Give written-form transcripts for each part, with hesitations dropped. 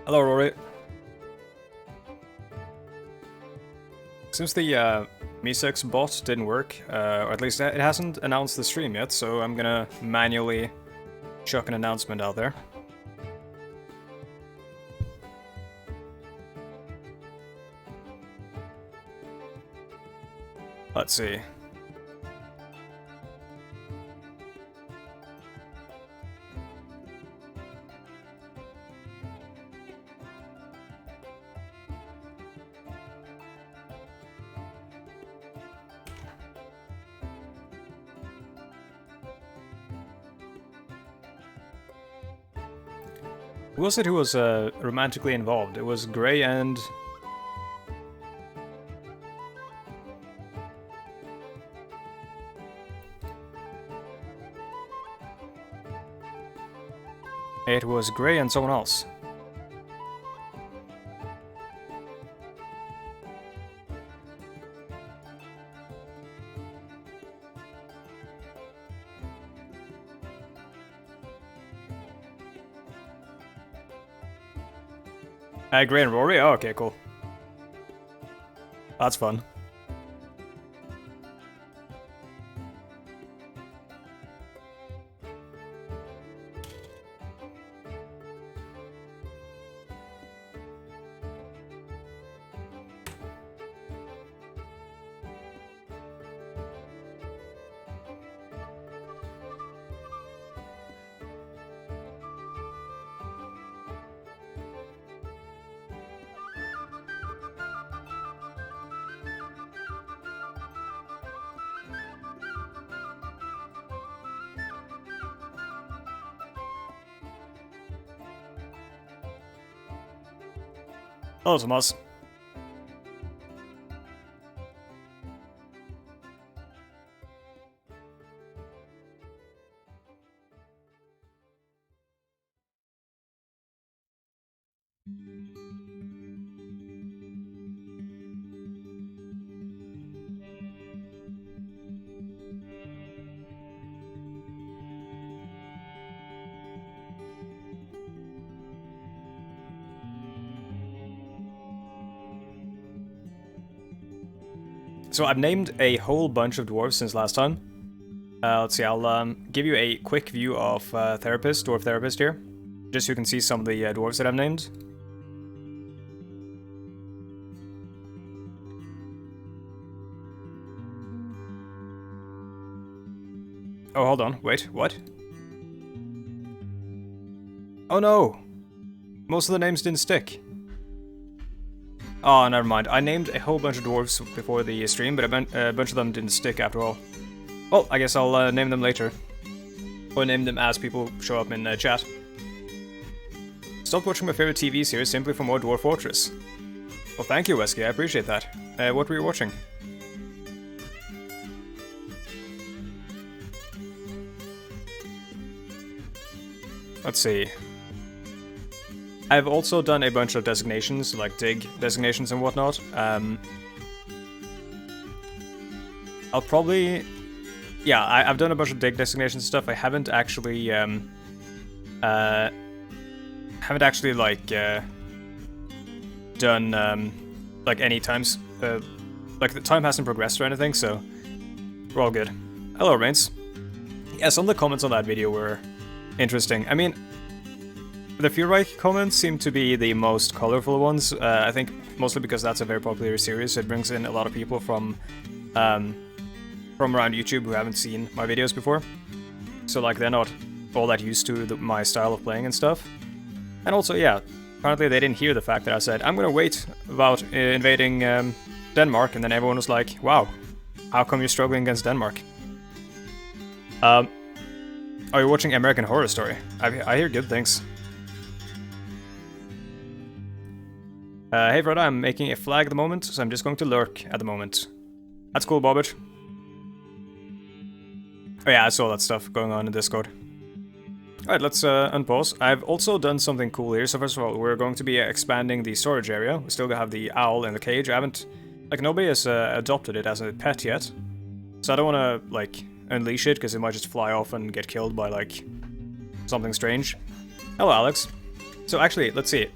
Hello, Rory. Since the Misex bot didn't work, or at least it hasn't announced the stream yet, so I'm gonna manually chuck an announcement out there. Let's see. Who was it who was romantically involved? It was Grey and... It was Grey and someone else. Grey and Rory? Oh, okay, cool. That's fun. Hello, Tomas. So I've named a whole bunch of dwarves since last time. Let's see, I'll give you a quick view of dwarf therapist here, just so you can see some of the dwarves that I've named. Oh, hold on, wait, what? Oh no! Most of the names didn't stick. Oh, never mind. I named a whole bunch of dwarves before the stream, but a bunch of them didn't stick after all. Well, I guess I'll name them later. Or name them as people show up in chat. Stopped watching my favorite TV series simply for more Dwarf Fortress. Well, thank you, Wesky. I appreciate that. What were you watching? Let's see. I've also done a bunch of designations, like dig designations and whatnot. I'll probably... Yeah, I've done a bunch of dig designations and stuff. I haven't actually kind haven't actually like done like any times like the time hasn't progressed or anything, so we're all good. Hello, Rains. Yeah, some of the comments on that video were interesting. I mean, the Fuelreich comments seem to be the most colorful ones. I think mostly because that's a very popular series. It brings in a lot of people from around YouTube who haven't seen my videos before. So like they're not all that used to my style of playing and stuff. And also, yeah, apparently they didn't hear the fact that I said, I'm gonna wait about invading Denmark, and then everyone was like, wow, how come you're struggling against Denmark? Are you watching American Horror Story? I hear good things. Hey Fredda, I'm making a flag at the moment, so I'm just going to lurk at the moment. That's cool, Bobbert. Oh yeah, I saw that stuff going on in Discord. Alright, let's unpause. I've also done something cool here. So first of all, we're going to be expanding the storage area. We still have the owl in the cage. I haven't... Like, nobody has adopted it as a pet yet. So I don't want to, like, unleash it, because it might just fly off and get killed by, like, something strange. Hello, Alex. So actually, let's see.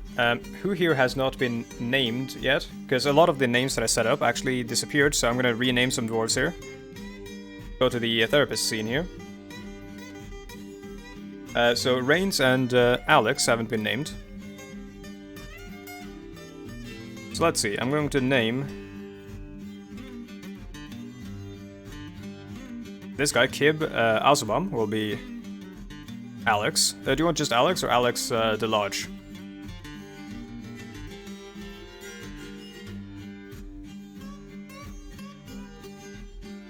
Who here has not been named yet? Because a lot of the names that I set up actually disappeared, so I'm going to rename some dwarves here. Go to the therapist scene here. So Rains and Alex haven't been named. So let's see, I'm going to name this guy, Kib Azubam, will be Alex. Do you want just Alex or Alex Delage?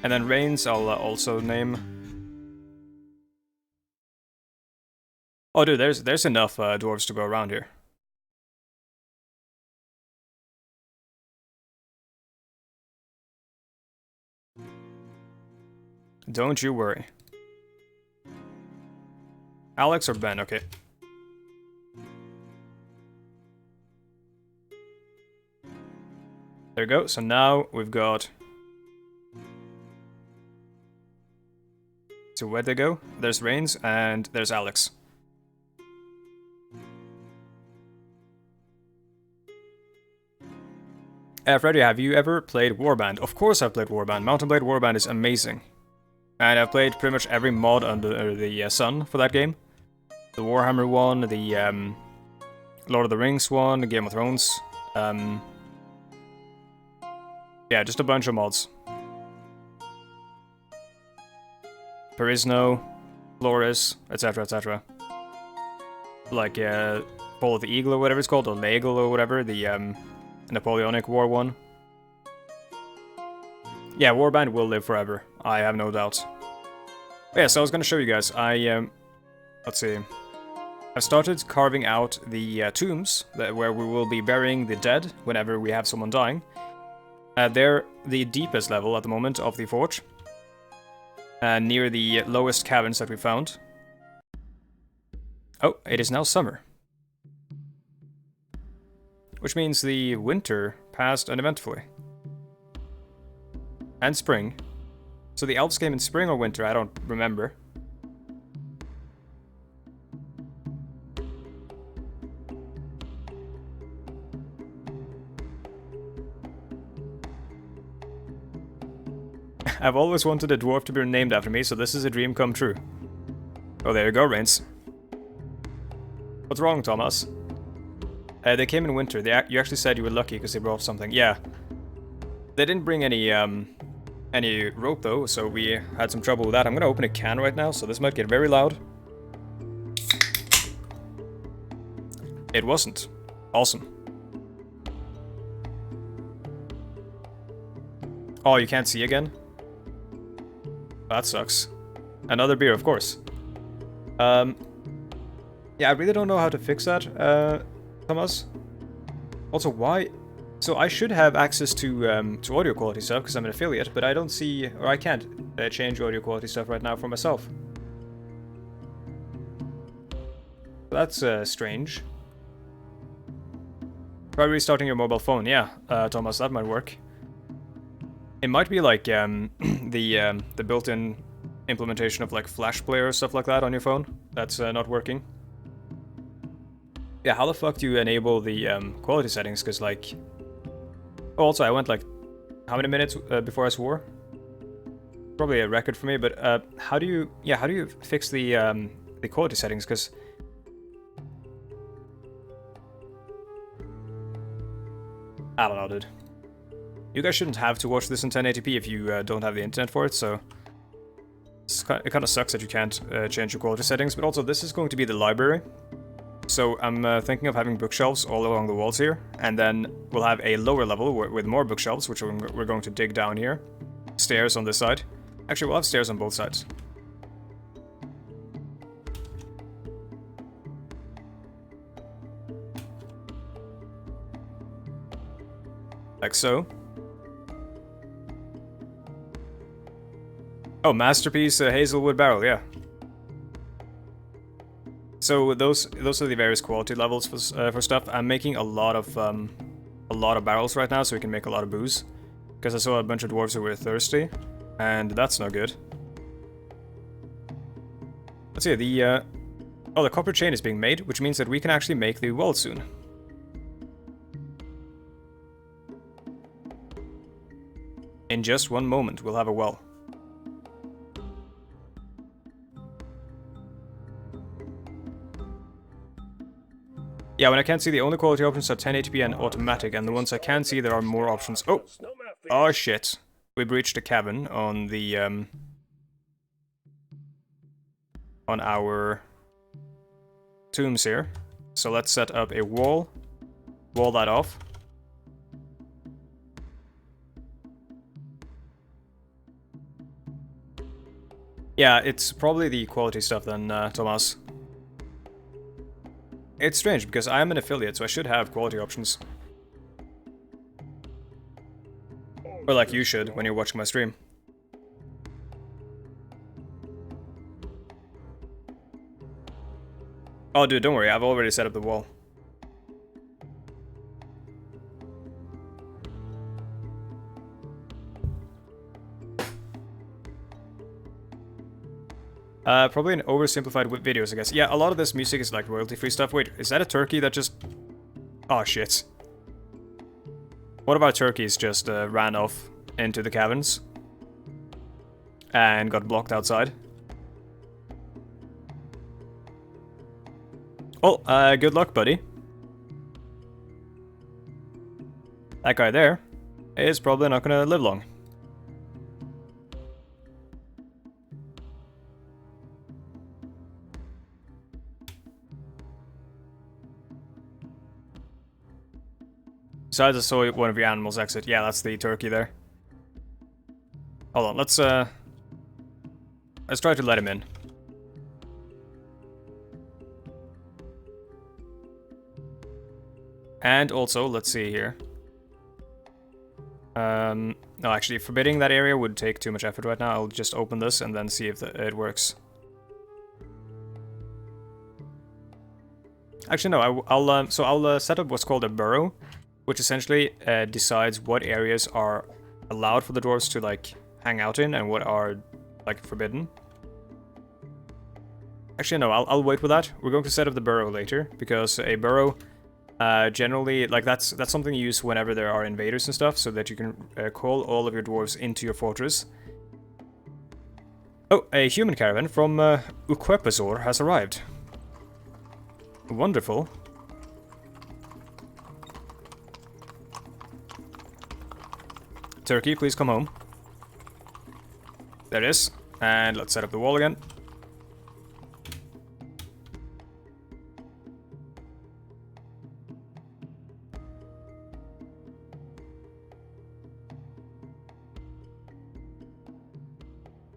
And then Rains I'll also name... Oh dude, there's enough dwarves to go around here. Don't you worry. Alex or Ben, okay. There we go, so now we've got... So where'd they go? There's Rains and there's Alex. Freddy, have you ever played Warband? Of course I've played Warband. Mountain Blade Warband is amazing. And I've played pretty much every mod under the sun for that game. The Warhammer one, the Lord of the Rings one, the Game of Thrones. Yeah, just a bunch of mods. Perisno, Flores, etc, etc. Like Fall of the Eagle or whatever it's called, or Legal or whatever, the Napoleonic War one. Yeah, Warband will live forever, I have no doubt. But yeah, so I was gonna show you guys, let's see. I've started carving out the tombs, where we will be burying the dead whenever we have someone dying. They're the deepest level at the moment of the forge. Near the lowest caverns that we found. Oh, it is now summer. Which means the winter passed uneventfully. And spring. So the elves came in spring or winter, I don't remember. I've always wanted a dwarf to be named after me, so this is a dream come true. Oh, there you go, Rains. What's wrong, Thomas? They came in winter. You actually said you were lucky because they brought something. Yeah. They didn't bring any rope, though, so we had some trouble with that. I'm gonna open a can right now, so this might get very loud. It wasn't. Awesome. Oh, you can't see again? That sucks. Another beer, of course. Yeah, I really don't know how to fix that, Thomas. Also, why? So I should have access to audio quality stuff because I'm an affiliate, but I don't see, or I can't change audio quality stuff right now for myself. That's strange. Try restarting your mobile phone. Yeah, Thomas, that might work. It might be like the built-in implementation of like Flash Player or stuff like that on your phone. That's not working. Yeah, how the fuck do you enable the quality settings? Because, like... Oh, also, I went, like, how many minutes before I swore? Probably a record for me, but how do you... Yeah, how do you fix the quality settings? Because... I don't know, dude. You guys shouldn't have to watch this in 1080p if you don't have the internet for it, so... It kind of sucks that you can't change your quality settings, but also this is going to be the library. So I'm thinking of having bookshelves all along the walls here, and then we'll have a lower level with more bookshelves, which we're going to dig down here. Stairs on this side. Actually, we'll have stairs on both sides. Like so. Oh, masterpiece Hazelwood barrel, yeah. So those are the various quality levels for stuff. I'm making a lot of barrels right now, so we can make a lot of booze. Because I saw a bunch of dwarves who were thirsty, and that's no good. Let's see, the copper chain is being made, which means that we can actually make the well soon. In just one moment, we'll have a well. Yeah, when I can't see, the only quality options are 1080p and automatic, and the ones I can see, there are more options. Oh! Oh shit. We breached a cavern on the, on our tombs here. So let's set up a wall. Wall that off. Yeah, it's probably the quality stuff then, Thomas. It's strange, because I am an affiliate, so I should have quality options. Or like you should, when you're watching my stream. Oh dude, don't worry, I've already set up the wall. Probably an oversimplified with videos, I guess. Yeah, a lot of this music is like royalty-free stuff. Wait, is that a turkey that just... Oh, shit. One of our turkeys just ran off into the caverns. And got blocked outside. Well, good luck, buddy. That guy there is probably not gonna live long. Besides, I saw one of your animals exit. Yeah, that's the turkey there. Hold on, let's try to let him in. And also, let's see here. No, actually, forbidding that area would take too much effort right now. I'll just open this and then see if it works. Actually, no, I'll set up what's called a burrow, which essentially decides what areas are allowed for the dwarves to, like, hang out in and what are, like, forbidden. Actually, no, I'll wait with that. We're going to set up the burrow later, because a burrow, generally, like, that's something you use whenever there are invaders and stuff, so that you can call all of your dwarves into your fortress. Oh, a human caravan from Uquepazor has arrived. Wonderful. Turkey, please come home. There it is. And let's set up the wall again.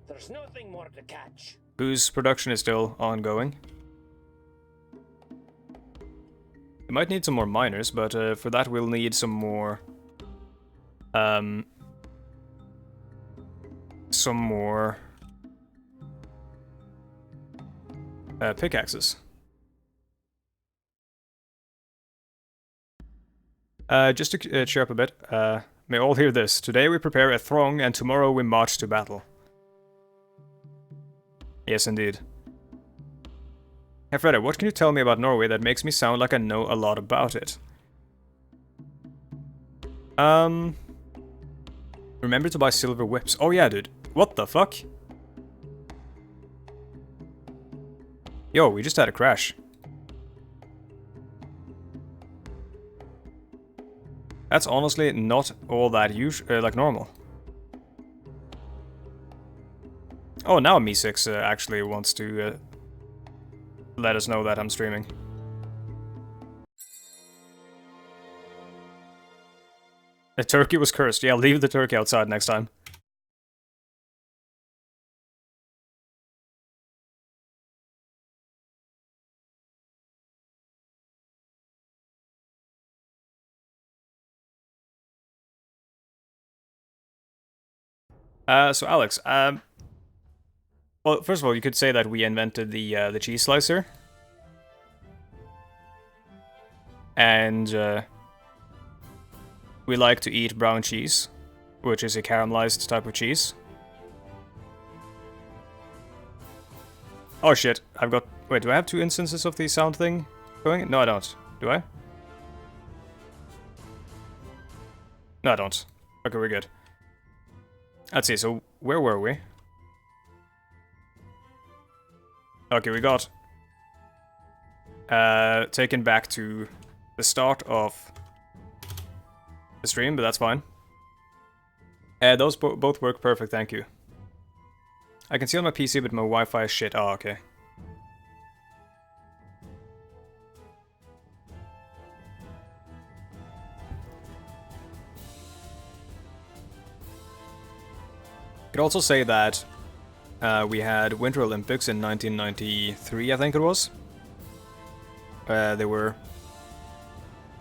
There's nothing more to catch. Booze production is still ongoing. We might need some more miners, but for that we'll need some more... pickaxes. Just to cheer up a bit, may all hear this. Today we prepare a throng, and tomorrow we march to battle. Yes, indeed. Hey Fredda, what can you tell me about Norway that makes me sound like I know a lot about it? Remember to buy silver whips. Oh yeah, dude. What the fuck? Yo, we just had a crash. That's honestly not all that like normal. Oh, now Me6 actually wants to let us know that I'm streaming. The turkey was cursed. Yeah, leave the turkey outside next time. So Alex, well, first of all, you could say that we invented the cheese slicer. And we like to eat brown cheese, which is a caramelized type of cheese. Oh shit, I've got... Wait, do I have 2 instances of the sound thing going? No, I don't. Do I? No, I don't. Okay, we're good. Let's see, so where were we? Okay, we got... taken back to the start of the stream, but that's fine. Those both work perfect, thank you. I can see on my PC, but my Wi-Fi is shit. Oh, okay. Could also say that we had Winter Olympics in 1993, I think it was. They were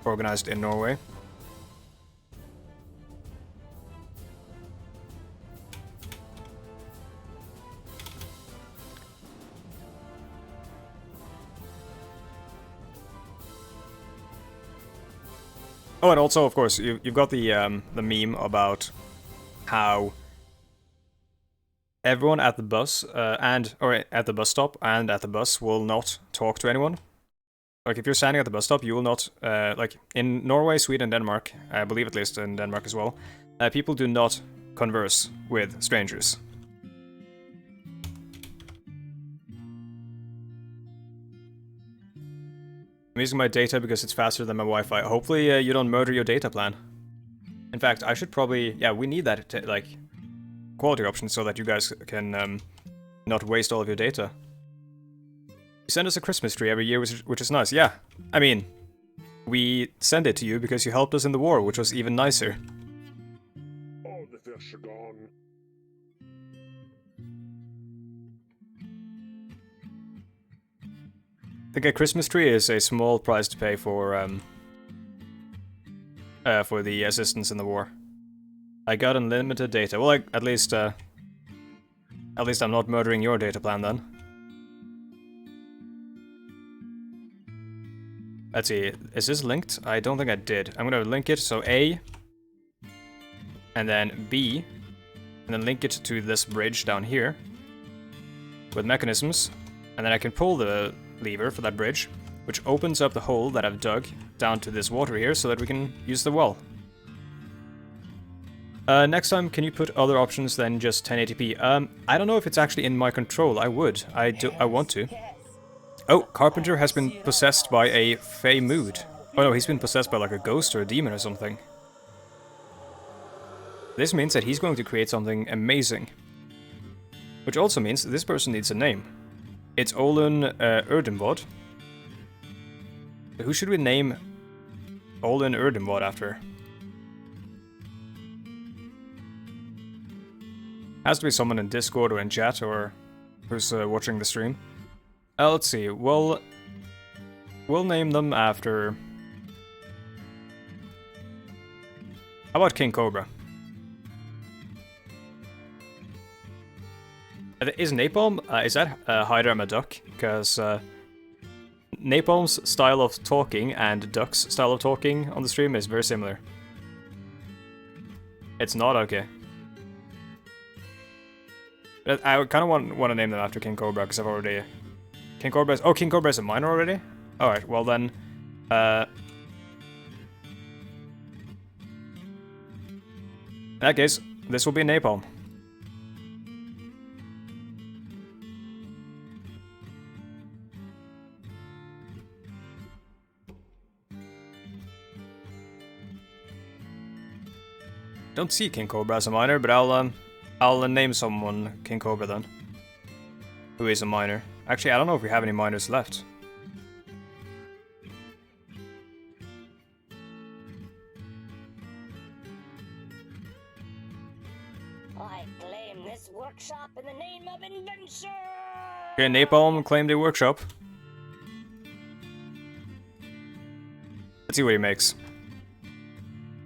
organized in Norway. Oh, and also, of course, you've got the meme about how everyone at the bus or at the bus stop and at the bus will not talk to anyone. Like, if you're standing at the bus stop, you will not, like, in Norway, Sweden, Denmark, I believe at least in Denmark as well, people do not converse with strangers. I'm using my data because it's faster than my Wi-Fi. Hopefully you don't murder your data plan. In fact, I should probably... Yeah, we need that, like, quality option so that you guys can not waste all of your data. You send us a Christmas tree every year, which is nice. Yeah, I mean, we send it to you because you helped us in the war, which was even nicer. All the fish are gone. I think a Christmas tree is a small price to pay for the assistance in the war. I got unlimited data. Well, at least I'm not murdering your data plan then. Let's see, is this linked? I don't think I did. I'm gonna link it, so A, and then B, and then link it to this bridge down here with mechanisms, and then I can pull the lever for that bridge, which opens up the hole that I've dug down to this water here so that we can use the well. Next time, can you put other options than just 1080p? I don't know if it's actually in my control. I would. I want to. Oh, Carpenter has been possessed by a fey mood. Oh no, he's been possessed by like a ghost or a demon or something. This means that he's going to create something amazing. Which also means this person needs a name. It's Olin Erdemvod. Who should we name Olin Erdemvod after? Has to be someone in Discord or in chat or who's watching the stream. Let's see, we'll name them after... How about King Cobra? Is Napalm, is that Hydra and a duck? Because Napalm's style of talking and Duck's style of talking on the stream is very similar. It's not? Okay. But I kind of want to name them after King Cobra, because I've already King Cobra is... Oh, King Cobra is a miner already? Alright, well then... in that case, this will be napalm. Don't see King Cobra as a miner, but I'll name someone King Cobra then. Who is a miner. Actually, I don't know if we have any miners left. I claim this workshop in the name of invention! Okay, Napalm claimed a workshop. Let's see what he makes.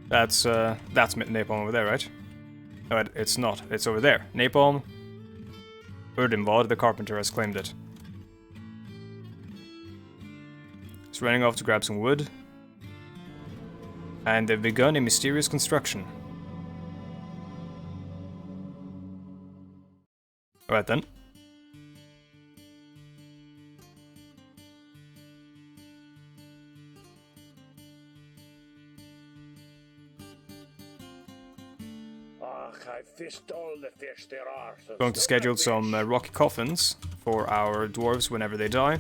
That's Napalm over there, right? No, it's not. It's over there. Napalm. Erdinvod, the carpenter, has claimed it. He's running off to grab some wood. And they've begun a mysterious construction. Alright then. I fished all the fish there are. So Going to schedule some rocky coffins for our dwarves whenever they die.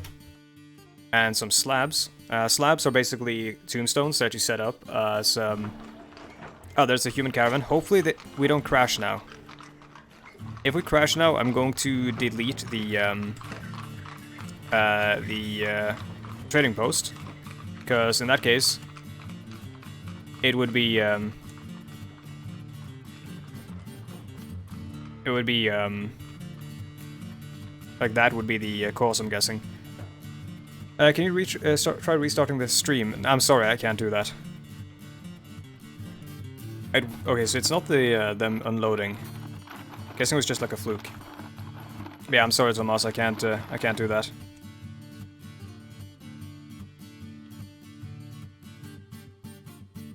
And some slabs. Slabs are basically tombstones that you set up as... Oh, there's a human caravan. Hopefully we don't crash now. If we crash now, I'm going to delete the trading post. Because in that case, it would be... like that would be the cause, I'm guessing. Can you try restarting the stream? I'm sorry, I can't do that. Okay, so it's not the them unloading. Guessing it was just like a fluke. Yeah, I'm sorry, Thomas, I can't do that.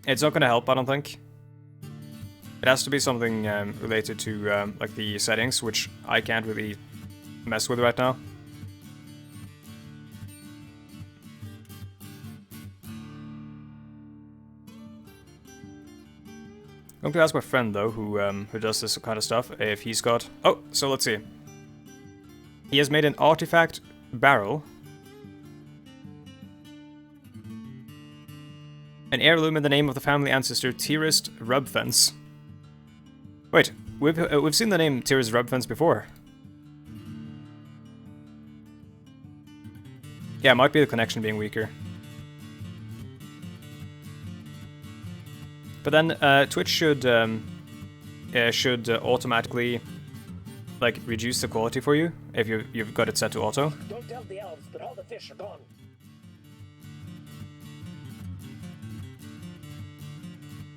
It's not gonna help, I don't think. It has to be something related to like the settings, which I can't really mess with right now. I'm going to ask my friend though, who does this kind of stuff, if he's got... Oh, so let's see. He has made an artifact barrel. An heirloom in the name of the family ancestor Tirist Rubfence. Wait, we've seen the name Tirist Rubfence before. Yeah, it might be the connection being weaker. But then Twitch should automatically like reduce the quality for you if you've got it set to auto. Don't tell the elves, but all the fish are gone.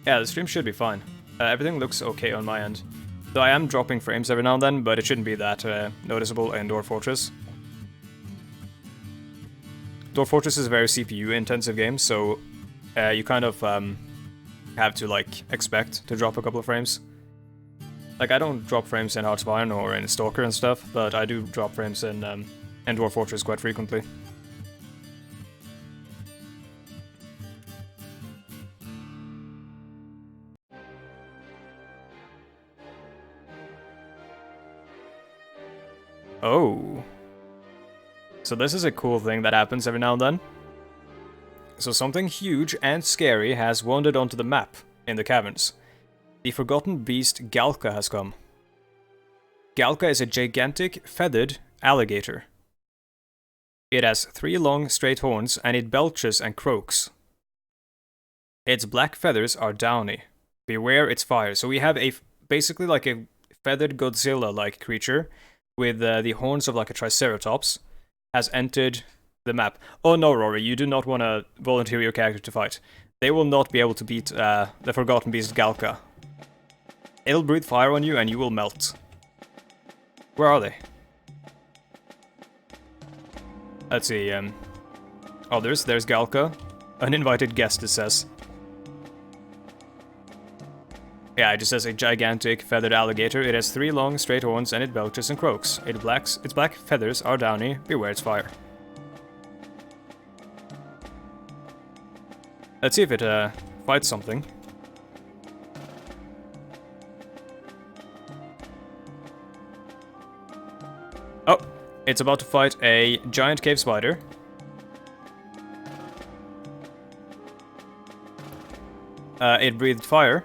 Yeah, the stream should be fine. Everything looks okay on my end. Though I am dropping frames every now and then, but it shouldn't be that noticeable in Dwarf Fortress. Dwarf Fortress is a very CPU-intensive game, so you kind of have to, like, expect to drop a couple of frames. Like, I don't drop frames in Heartsbyrne or in Stalker and stuff, but I do drop frames in Dwarf Fortress quite frequently. Oh. So this is a cool thing that happens every now and then. So something huge and scary has wandered onto the map in the caverns. The forgotten beast Galka has come. Galka is a gigantic, feathered alligator. It has 3 long, straight horns, and it belches and croaks. Its black feathers are downy. Beware its fire. So we have basically like a feathered Godzilla-like creature with the horns of like a Triceratops has entered the map. Oh no, Rory, you do not want to volunteer your character to fight. They will not be able to beat the forgotten beast Galka. It'll breathe fire on you and you will melt. Where are they? Let's see, oh, there's Galka. Uninvited guest, it says. Yeah, it just says a gigantic feathered alligator. It has 3 long, straight horns and it belches and croaks. Its black feathers are downy. Beware its fire. Let's see if it fights something. Oh, it's about to fight a giant cave spider. It breathed fire.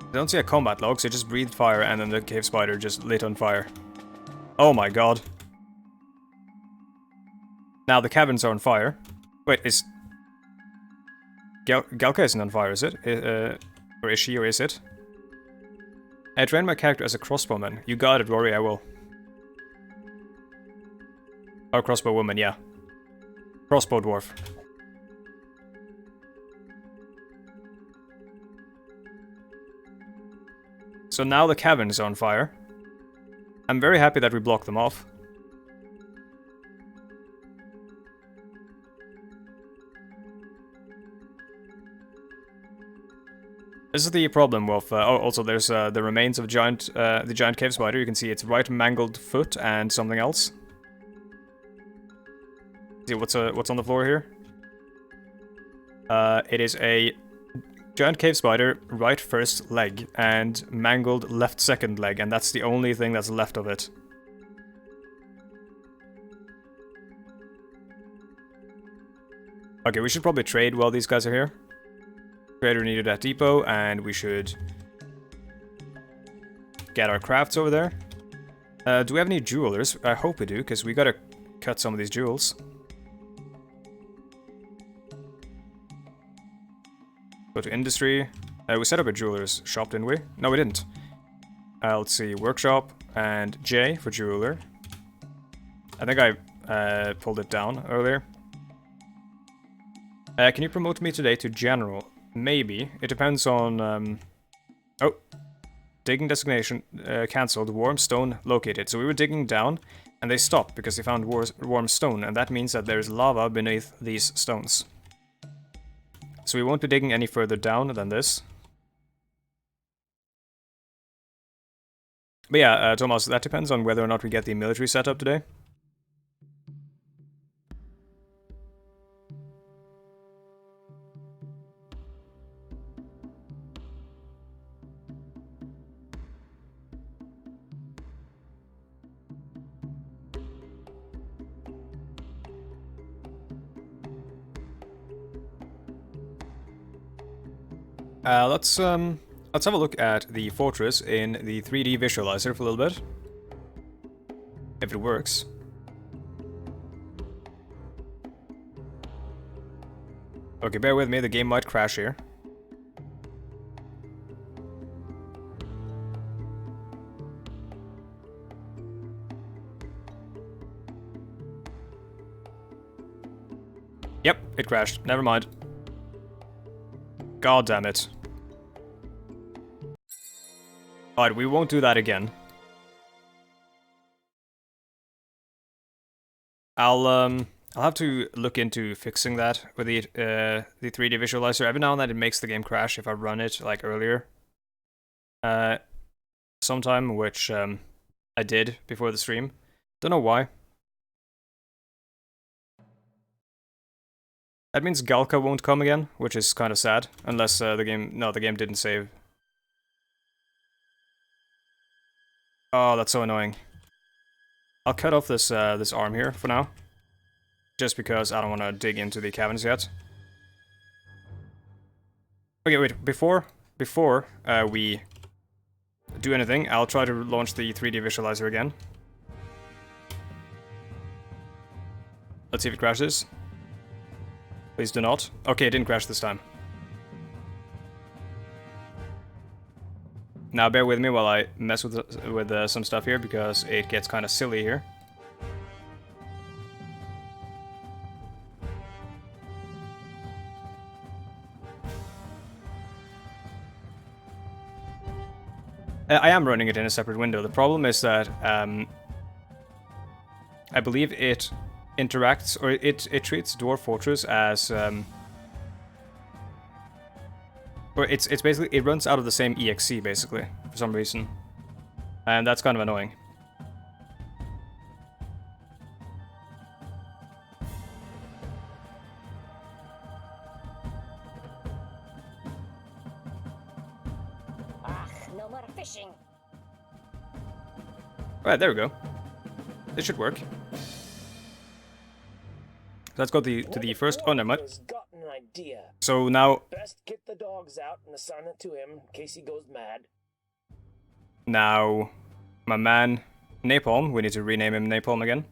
I don't see a combat log, so it just breathed fire and then the cave spider just lit on fire. Oh my god. Now the caverns are on fire. Wait, is... Galka isn't on fire, is it? Or is she, or is it? I trained my character as a crossbowman. You got it, Rory, I will. Oh, crossbow woman, yeah. Crossbow dwarf. So now the caverns are on fire. I'm very happy that we blocked them off. This is the problem with... oh, also there's the remains of the giant cave spider. You can see its right mangled foot and something else. See what's on the floor here? It is a giant cave spider right first leg and mangled left second leg, and that's the only thing that's left of it. Okay, we should probably trade while these guys are here. Trader needed at depot, and we should get our crafts over there. Do we have any jewelers? I hope we do, because we gotta cut some of these jewels. Go to industry. We set up a jeweler's shop, didn't we? No, we didn't. Let's see, workshop and J for jeweler. I think I pulled it down earlier. Can you promote me today to general? Maybe. It depends on... Oh. Digging designation cancelled. Warm stone located. So we were digging down, and they stopped because they found warm stone, and that means that there's lava beneath these stones. So we won't be digging any further down than this. But yeah, Thomas, that depends on whether or not we get the military set up today. Let's have a look at the fortress in the 3D visualizer for a little bit. If it works. Okay, bear with me, the game might crash here. Yep, it crashed. Never mind. God damn it. Alright, we won't do that again. I'll have to look into fixing that with the 3D visualizer. Every now and then it makes the game crash if I run it like earlier. Sometime, which I did before the stream. Don't know why. That means Galka won't come again, which is kind of sad, unless the game didn't save. Oh, that's so annoying. I'll cut off this this arm here for now, just because I don't want to dig into the caverns yet. Okay, wait. Before we do anything, I'll try to launch the 3D visualizer again. Let's see if it crashes. Please do not. Okay, it didn't crash this time. Now bear with me while I mess with some stuff here, because it gets kind of silly here. I am running it in a separate window. The problem is that I believe it interacts, or it treats Dwarf Fortress as or it's basically, it runs out of the same EXE basically for some reason, and that's kind of annoying. lot of fishing. Alright, there we go. This should work. Let's go to the first. Oh, never mind. Has got an idea. So now, Best get the dogs out and assign it to him in case he goes mad. my man Napalm. We need to rename him Napalm again.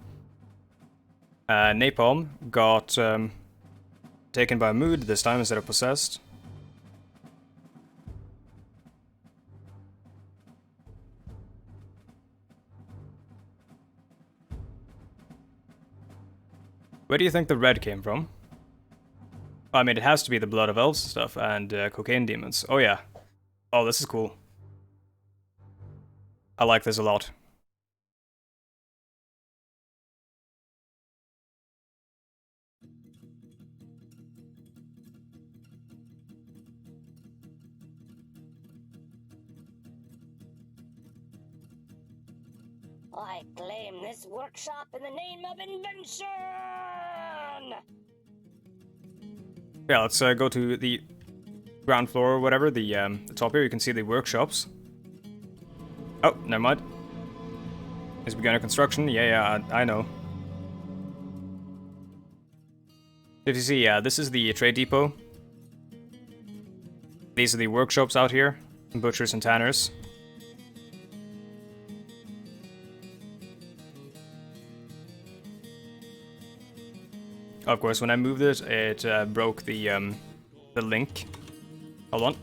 Napalm got taken by mood this time instead of possessed. Where do you think the red came from? I mean, it has to be the blood of elves stuff and cocaine demons. Oh yeah. Oh, this is cool. I like this a lot. I claim this workshop in the name of invention! Yeah, let's go to the ground floor or whatever, the top here. You can see the workshops. Oh, never mind. It's beginner construction. Yeah, I know. If you see, this is the trade depot. These are the workshops out here, butchers and tanners. Of course, when I moved it, it broke the link. Hold on.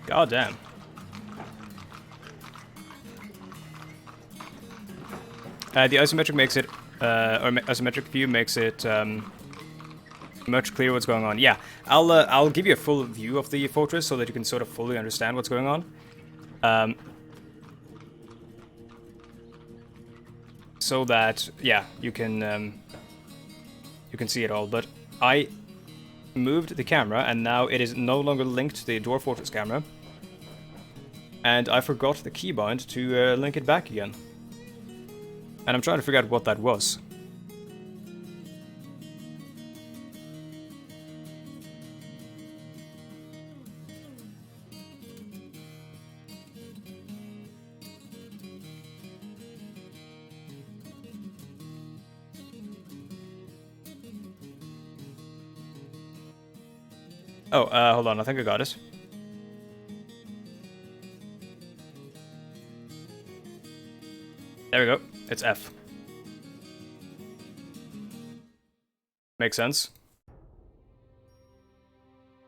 God damn. The isometric makes it, isometric view makes it much clearer what's going on. Yeah, I'll give you a full view of the fortress so that you can sort of fully understand what's going on. So that, yeah, you can see it all. But I moved the camera, and now it is no longer linked to the Dwarf Fortress camera. And I forgot the keybind to link it back again. And I'm trying to figure out what that was. Oh, hold on, I think I got it. There we go. It's F. Makes sense.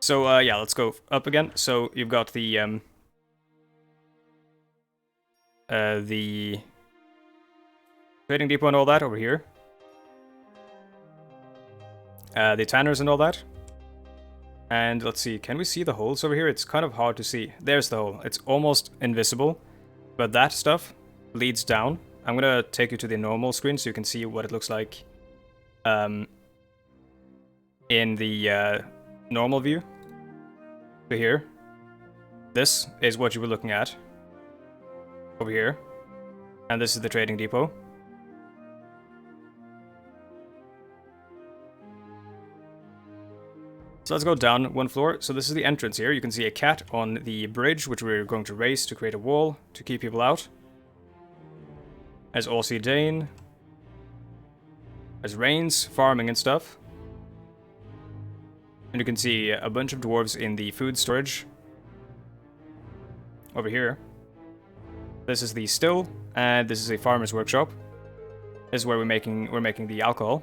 So, yeah, let's go up again. So, you've got the trading depot and all that over here. The tanners and all that. And let's see, can we see the holes over here? It's kind of hard to see. There's the hole. It's almost invisible. But that stuff leads down. I'm gonna take you to the normal screen so you can see what it looks like in the normal view. So here, this is what you were looking at over here, and this is the trading depot. So let's go down one floor. So this is the entrance here. You can see a cat on the bridge, which we're going to raise to create a wall to keep people out. As Aussie Dane. As Rains, farming and stuff. And you can see a bunch of dwarves in the food storage. Over here. This is the still, and this is a farmer's workshop. This is where we're making the alcohol.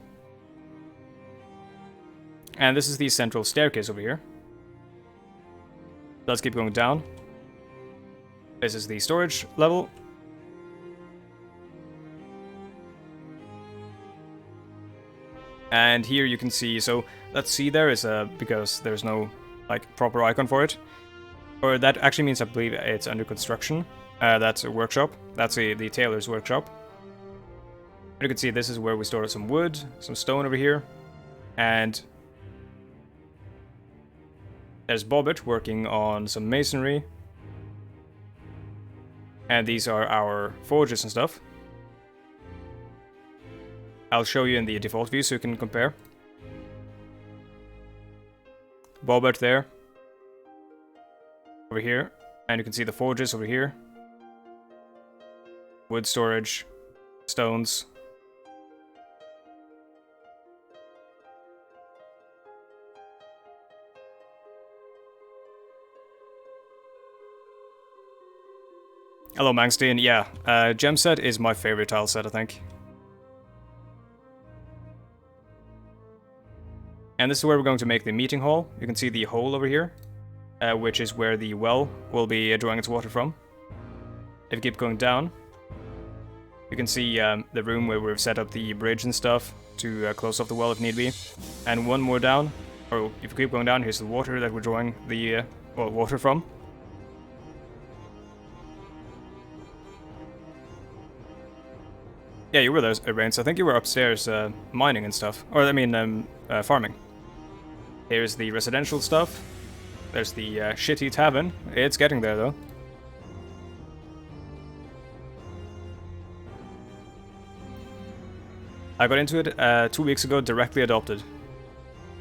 And this is the central staircase over here. Let's keep going down. This is the storage level. And here you can see, so that C there is because there's no like proper icon for it. Or that actually means I believe it's under construction. That's a workshop. That's the tailor's workshop. And you can see this is where we store some wood, some stone over here. And there's Bobbert working on some masonry. And these are our forges and stuff. I'll show you in the default view so you can compare. Bobbert there. Over here. And you can see the forges over here. Wood storage. Stones. Hello Mangstein, yeah. Gemset is my favorite tile set, I think. And this is where we're going to make the meeting hall. You can see the hole over here, which is where the well will be drawing its water from. If you keep going down, you can see the room where we've set up the bridge and stuff to close off the well if need be. And one more down, or if you keep going down, here's the water that we're drawing the water from. Yeah, you were there, Rains. I think you were upstairs mining and stuff. Or, I mean, farming. Here's the residential stuff. There's the shitty tavern. It's getting there, though. I got into it 2 weeks ago, directly adopted.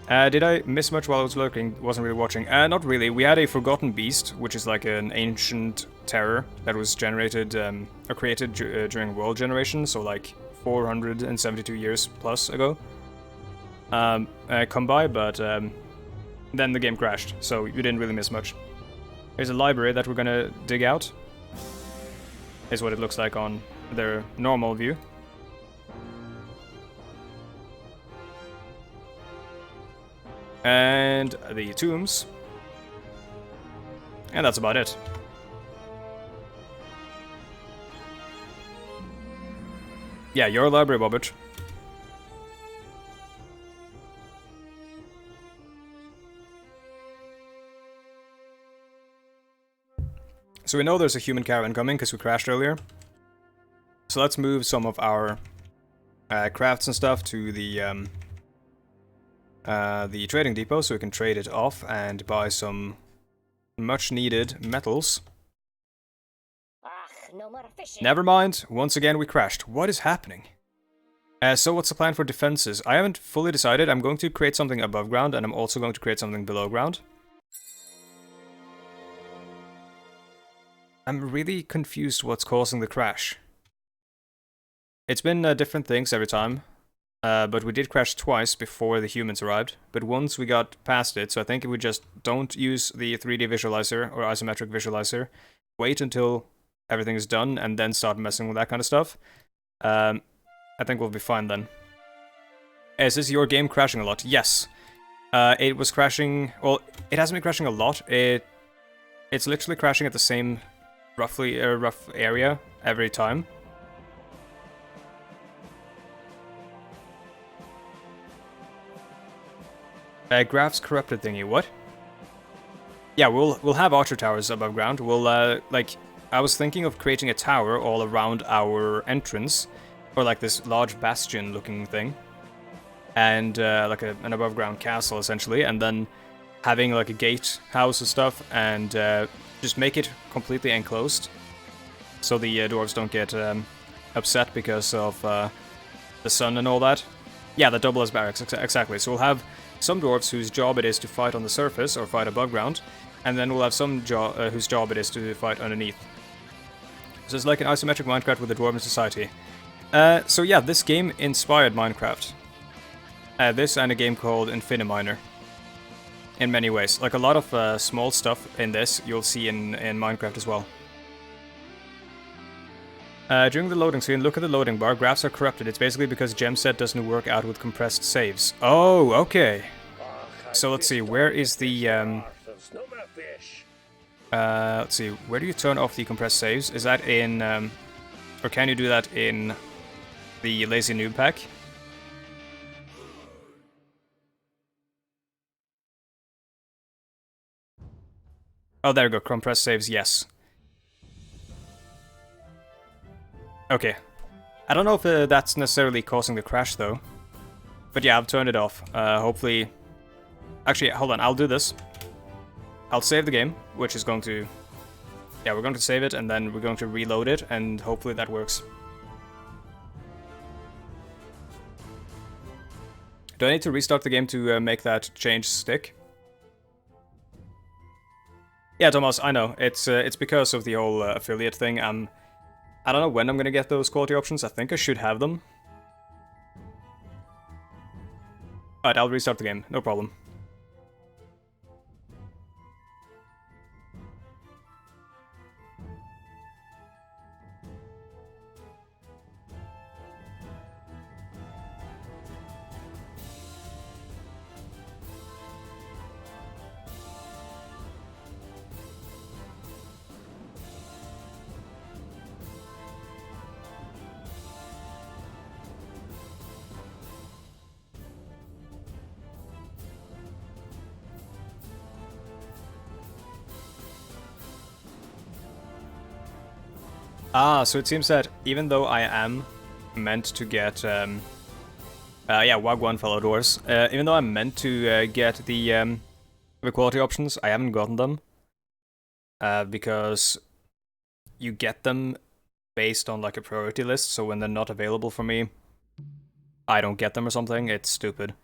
Did I miss much while I was lurking? Wasn't really watching. Not really. We had a forgotten beast, which is like an ancient terror that was generated, or created during world generation, so like 472 years plus ago. Come by, but then the game crashed, so you didn't really miss much. Here's a library that we're gonna dig out. Is what it looks like on their normal view. And the tombs. And that's about it. Yeah, your library, Bobbert. So we know there's a human caravan coming because we crashed earlier. So let's move some of our crafts and stuff to the trading depot so we can trade it off and buy some much needed metals. Ach, no more fishing. Never mind, once again we crashed. What is happening? So what's the plan for defenses? I haven't fully decided. I'm going to create something above ground and I'm also going to create something below ground. I'm really confused what's causing the crash. It's been different things every time. But we did crash twice before the humans arrived. But once we got past it, so I think if we just don't use the 3D visualizer or isometric visualizer, wait until everything is done, and then start messing with that kind of stuff, I think we'll be fine then. Is this your game crashing a lot? Yes. It was crashing... Well, it hasn't been crashing a lot. It's literally crashing at the same rough area every time. Graph's corrupted thingy, what? Yeah, we'll have archer towers above ground. We'll, like, I was thinking of creating a tower all around our entrance, or like this large bastion-looking thing, and like an above-ground castle, essentially, and then having like a gate house and stuff, and just make it completely enclosed, so the dwarves don't get upset because of the sun and all that. Yeah, the double as barracks, exactly. So we'll have some dwarves whose job it is to fight on the surface or fight above ground, and then we'll have some whose job it is to fight underneath. So it's like an isometric Minecraft with a dwarven society. So yeah, this game inspired Minecraft. This and a game called Infiniminer. In many ways. Like a lot of small stuff in this you'll see in Minecraft as well. During the loading screen, look at the loading bar. Graphs are corrupted. It's basically because Gemset doesn't work out with compressed saves. Oh, okay. So let's see, where is the... let's see, where do you turn off the compressed saves? Is that in... or can you do that in the Lazy Noob pack? Oh, there we go. Compress saves, yes. Okay. I don't know if that's necessarily causing the crash, though. But yeah, I've turned it off. Hopefully... Actually, hold on. I'll do this. I'll save the game, which is going to... Yeah, we're going to save it, and then we're going to reload it, and hopefully that works. Do I need to restart the game to make that change stick? Yeah, Thomas, I know. It's because of the whole affiliate thing. I don't know when I'm gonna get those quality options. I think I should have them. Alright, I'll restart the game. No problem. Ah, so it seems that even though I am meant to get, yeah, Wagwan fellow dwarves, even though I'm meant to get the quality options, I haven't gotten them. Because you get them based on like a priority list, so when they're not available for me, I don't get them or something. It's stupid.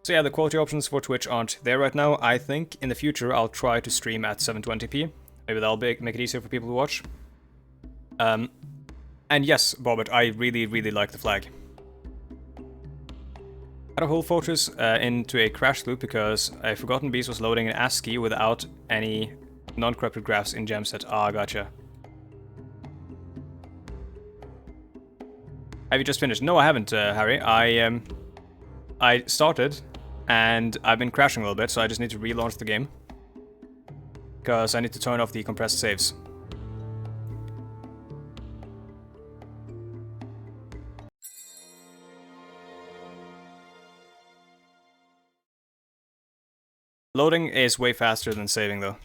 So yeah, the quality options for Twitch aren't there right now. I think in the future I'll try to stream at 720p. Maybe that'll make it easier for people to watch. And yes, Bobbert, I really, really like the flag. I had a whole fortress into a crash loop because a Forgotten Beast was loading an ASCII without any non-corrupted graphs in Gemset. Ah, gotcha. Have you just finished? No, I haven't, Harry. I started, and I've been crashing a little bit, so I just need to relaunch the game. Because I need to turn off the compressed saves. Loading is way faster than saving, though.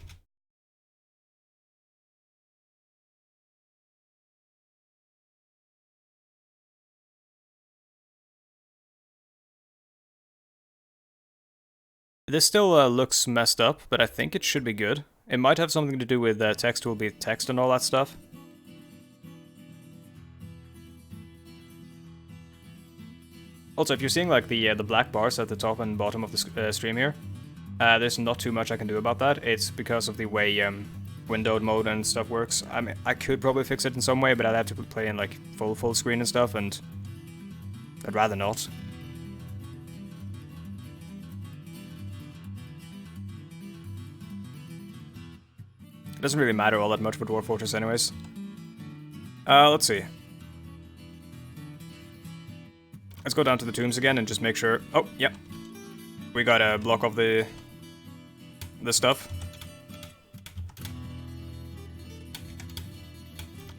This still looks messed up, but I think it should be good. It might have something to do with text will be text and all that stuff. Also, if you're seeing like the black bars at the top and bottom of the stream here, there's not too much I can do about that. It's because of the way windowed mode and stuff works. I mean, I could probably fix it in some way, but I'd have to play in like full screen and stuff, and I'd rather not. It doesn't really matter all that much for Dwarf Fortress anyways. Let's see. Let's go down to the tombs again and just make sure... Oh, yep. We got a block of the stuff.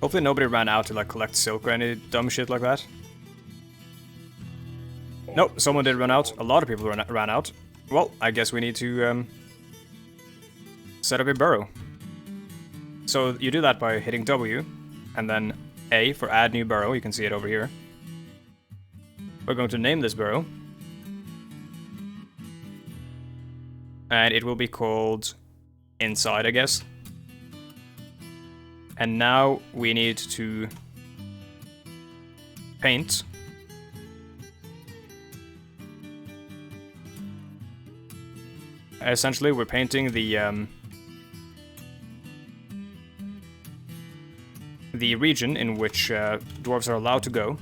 Hopefully nobody ran out to like collect silk or any dumb shit like that. Nope, someone did run out. A lot of people ran out. Well, I guess we need to set up a burrow. So you do that by hitting W, and then A for add new burrow. You can see it over here. We're going to name this burrow. And it will be called Inside, I guess. And now we need to paint. Essentially, we're painting the region in which dwarves are allowed to go.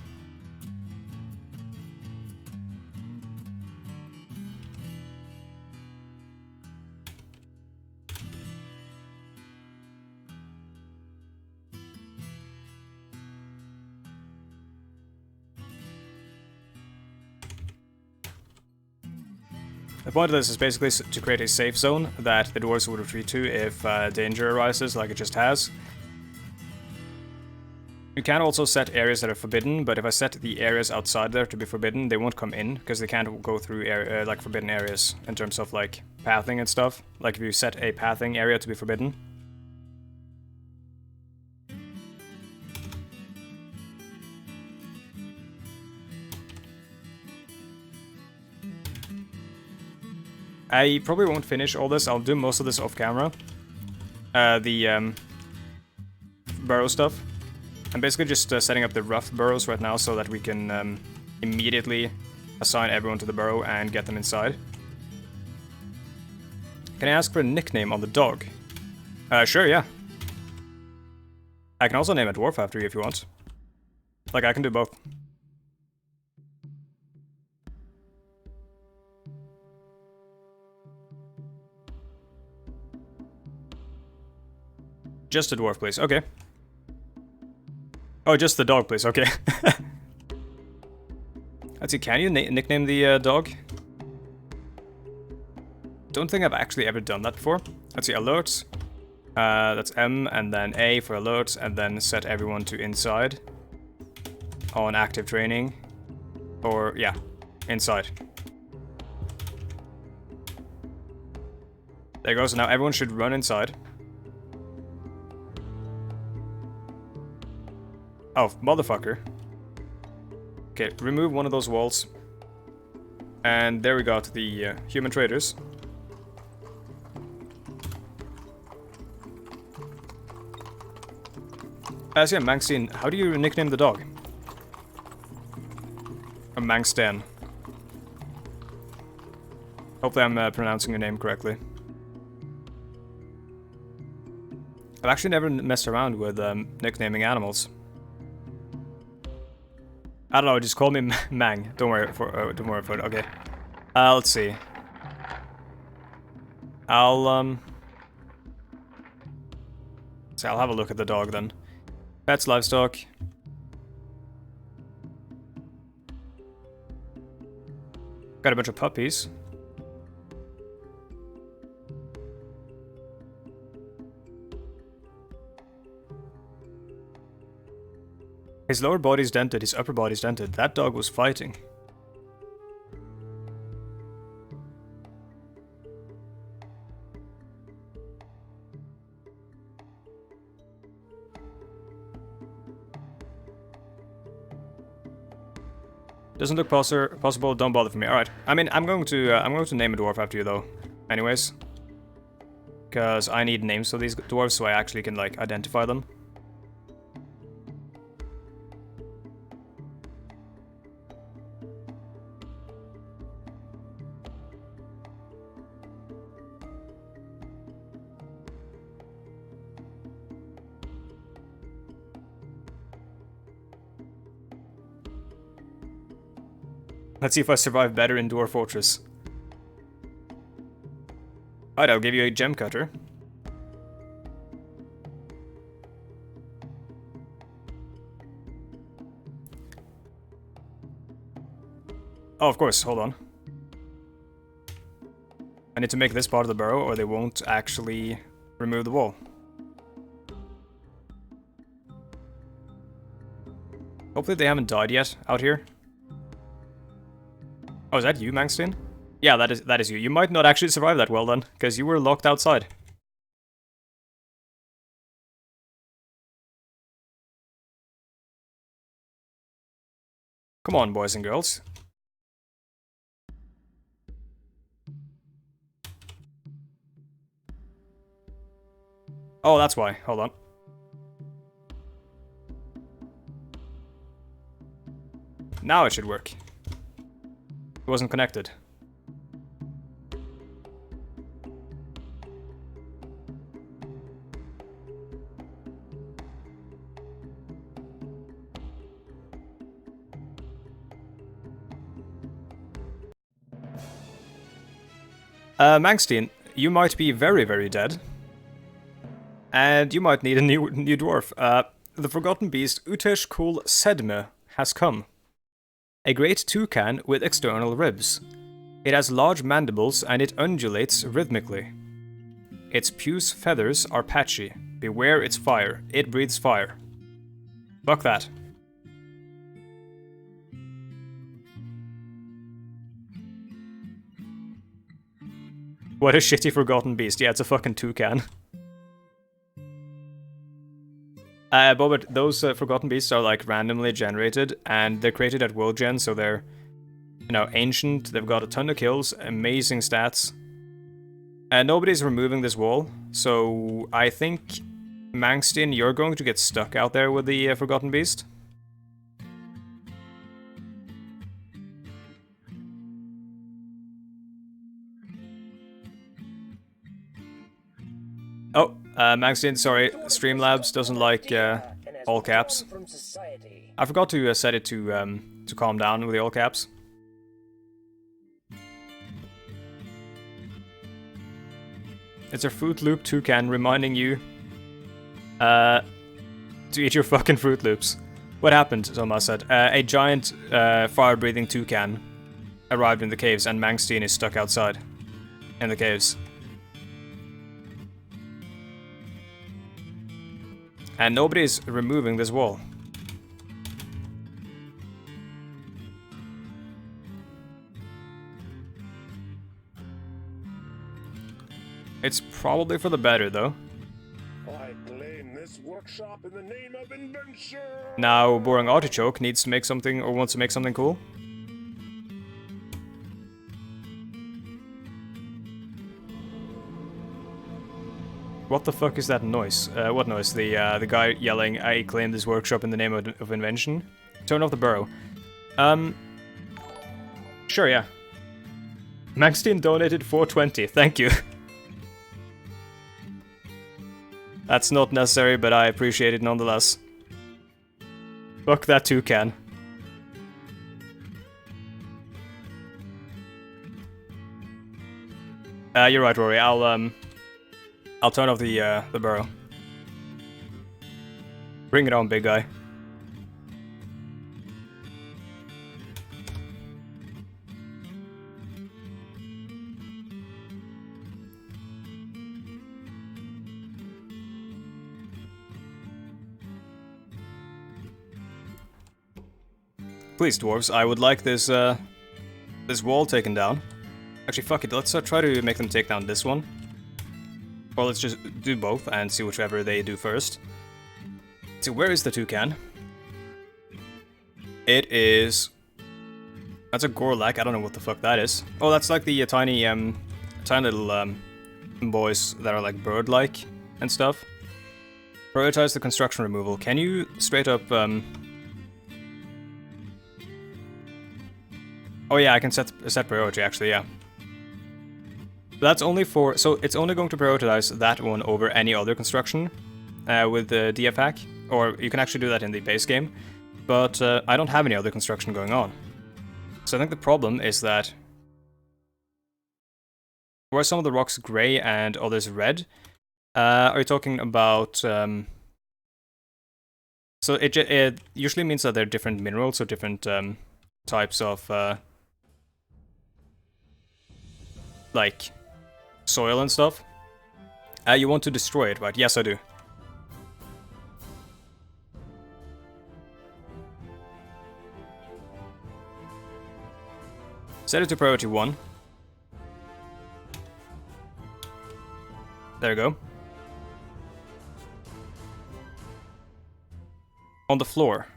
The point of this is basically to create a safe zone that the dwarves would retreat to if danger arises, like it just has. You can also set areas that are forbidden, but if I set the areas outside there to be forbidden, they won't come in, because they can't go through like forbidden areas in terms of like pathing and stuff. Like if you set a pathing area to be forbidden. I probably won't finish all this, I'll do most of this off camera. The burrow stuff. I'm basically just setting up the rough burrows right now so that we can immediately assign everyone to the burrow and get them inside. Can I ask for a nickname on the dog? Sure, yeah. I can also name a dwarf after you if you want. Like, I can do both. Just a dwarf, please. Okay. Oh, just the dog, please. Okay. Let's see, can you nickname the dog? Don't think I've actually ever done that before. Let's see, alerts. That's M, and then A for alerts, and then set everyone to inside. On active training. Or, yeah, inside. There goes, so now everyone should run inside. Oh, motherfucker. Okay, remove one of those walls. And there we got the human traders. So yeah, Mangstein, how do you nickname the dog? Or Mangstein. Hopefully I'm pronouncing your name correctly. I've actually never messed around with nicknaming animals. I don't know, just call me Mang. Don't worry for it. Okay. Let's see. I'll have a look at the dog then. Pets, livestock. Got a bunch of puppies. His lower body's dented, his upper body's dented. That dog was fighting. Doesn't look possible. Don't bother for me. All right. I mean, I'm going to name a dwarf after you though. Anyways, because I need names for these dwarves so I actually can like identify them. Let's see if I survive better in Dwarf Fortress. Alright, I'll give you a gem cutter. Oh, of course, hold on. I need to make this part of the burrow or they won't actually remove the wall. Hopefully they haven't died yet out here. Oh, is that you, Mangstein? Yeah, that is you. You might not actually survive that well then, because you were locked outside. Come on, boys and girls. Oh, that's why. Hold on. Now it should work. It wasn't connected. Mangstein, you might be very, very dead. And you might need a new dwarf. The forgotten beast Utesh Kul Sedme has come. A great toucan with external ribs. It has large mandibles and it undulates rhythmically. Its puce feathers are patchy. Beware its fire. It breathes fire. Fuck that. What a shitty forgotten beast. Yeah, it's a fucking toucan. Bobbert, those forgotten beasts are like randomly generated, and they're created at World Gen, so they're, you know, ancient. They've got a ton of kills, amazing stats. And nobody's removing this wall, so I think, Mangstein, you're going to get stuck out there with the forgotten beast. Oh, Mangstein, sorry, Streamlabs doesn't like all caps. I forgot to set it to calm down with the all caps. It's a Fruit Loop toucan reminding you to eat your fucking Fruit Loops. What happened, Thomas said. A giant fire-breathing toucan arrived in the caves, and Mangstein is stuck outside in the caves. And nobody's removing this wall. It's probably for the better, though. I claim this workshop in the name of invention. Now, Boring Artichoke needs to make something, or wants to make something cool. What the fuck is that noise? What noise? The guy yelling, "I claim this workshop in the name of invention." Turn off the burrow. Sure, yeah. Mangstein donated 420, thank you. That's not necessary, but I appreciate it nonetheless. Fuck that toucan. You're right, Rory. I'll turn off the burrow. Bring it on, big guy. Please, dwarves, I would like this this wall taken down. Actually, fuck it. Let's try to make them take down this one. Or let's just do both and see whichever they do first. So where is the toucan? It is... That's a Gorlak. I don't know what the fuck that is. Oh, that's like the tiny little boys that are like bird-like and stuff. Prioritize the construction removal. Can you straight up... Oh yeah, I can set priority actually, yeah. That's only for... So it's only going to prioritize that one over any other construction with the DF hack. Or you can actually do that in the base game. But I don't have any other construction going on. So I think the problem is that... Were some of the rocks grey and others red? Are you talking about... So it usually means that they're different minerals or different types of... like... soil and stuff. You want to destroy it, right? Yes, I do. Set it to priority 1. There you go. On the floor.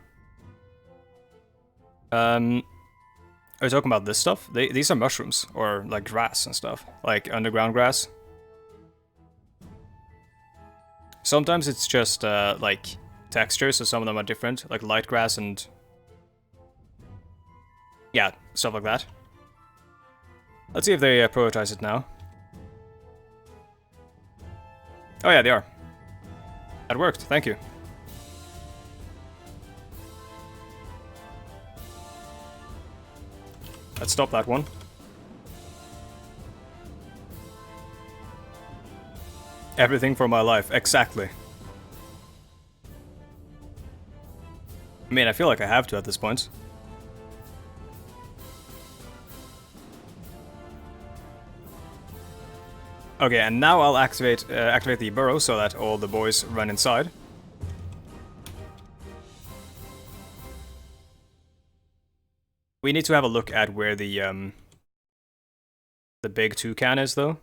Are you talking about this stuff? These are mushrooms, or like grass and stuff. Like underground grass. Sometimes it's just like texture, so some of them are different. Like light grass and... yeah, stuff like that. Let's see if they prioritize it now. Oh yeah, they are. That worked, thank you. Let's stop that one. Everything for my life, exactly. I mean, I feel like I have to at this point. Okay, and now I'll activate the burrow so that all the boys run inside. We need to have a look at where the big toucan is, though.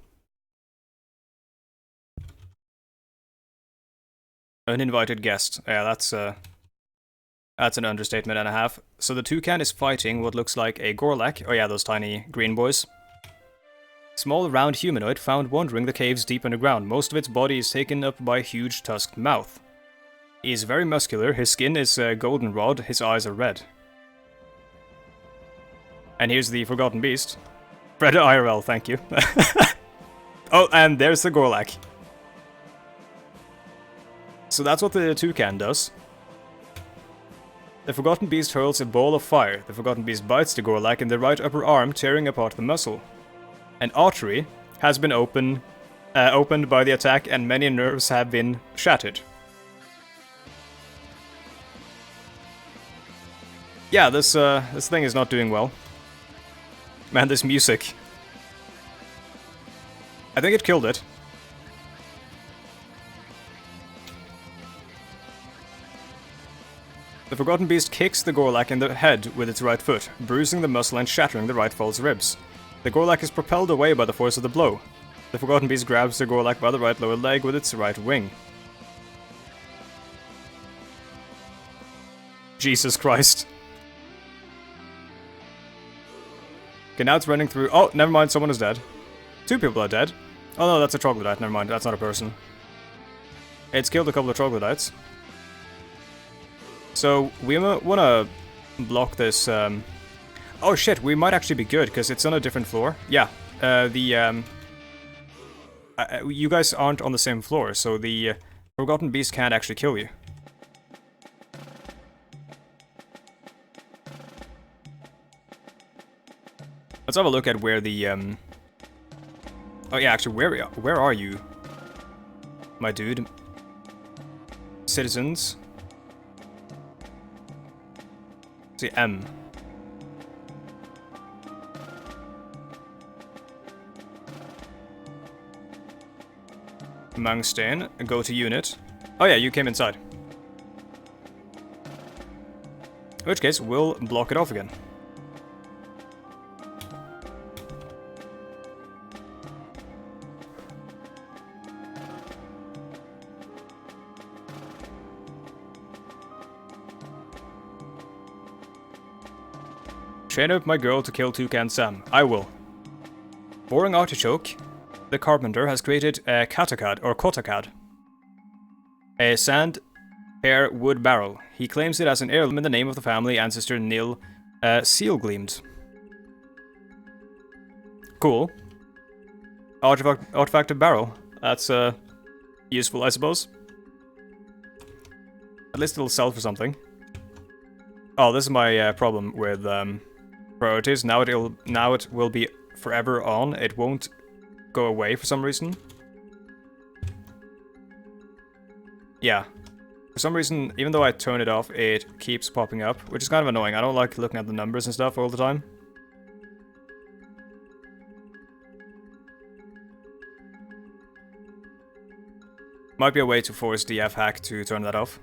Uninvited guest. Yeah, that's an understatement and a half. So the toucan is fighting what looks like a Gorlak. Oh yeah, those tiny green boys. Small round humanoid found wandering the caves deep underground. Most of its body is taken up by a huge tusked mouth. He is very muscular, his skin is goldenrod, his eyes are red. And here's the Forgotten Beast. Fredda IRL, thank you. Oh, and there's the Gorlak. So that's what the toucan does. The Forgotten Beast hurls a ball of fire. The Forgotten Beast bites the Gorlak in the right upper arm, tearing apart the muscle. An artery has been opened by the attack, and many nerves have been shattered. Yeah, this thing is not doing well. Man, this music. I think it killed it. The Forgotten Beast kicks the Gorlak in the head with its right foot, bruising the muscle and shattering the right false ribs. The Gorlak is propelled away by the force of the blow. The Forgotten Beast grabs the Gorlak by the right lower leg with its right wing. Jesus Christ. Okay, now it's running through... Oh, never mind, someone is dead. 2 people are dead. Oh no, that's a troglodyte, never mind, that's not a person. It's killed a couple of troglodytes. So, we want to block this... Oh shit, we might actually be good, because it's on a different floor. Yeah, you guys aren't on the same floor, so the Forgotten Beast can't actually kill you. Let's have a look at where the, Oh yeah, actually, where are you? My dude. Citizens. See, M. Mangstein, go to unit. Oh yeah, you came inside. In which case, we'll block it off again. Train up my girl to kill Toucan Sam. I will. Boring Artichoke, the carpenter has created a Kattakad, or Kotakad. A sand pear wood barrel. He claims it as an heirloom in the name of the family ancestor Nil Sealgleamed. Cool. Artifacted barrel. That's useful, I suppose. At least it'll sell for something. Oh, this is my problem with priorities. Now it will be forever on. It won't go away for some reason. Yeah. For some reason, even though I turn it off, it keeps popping up, which is kind of annoying. I don't like looking at the numbers and stuff all the time. Might be a way to force the F-hack to turn that off.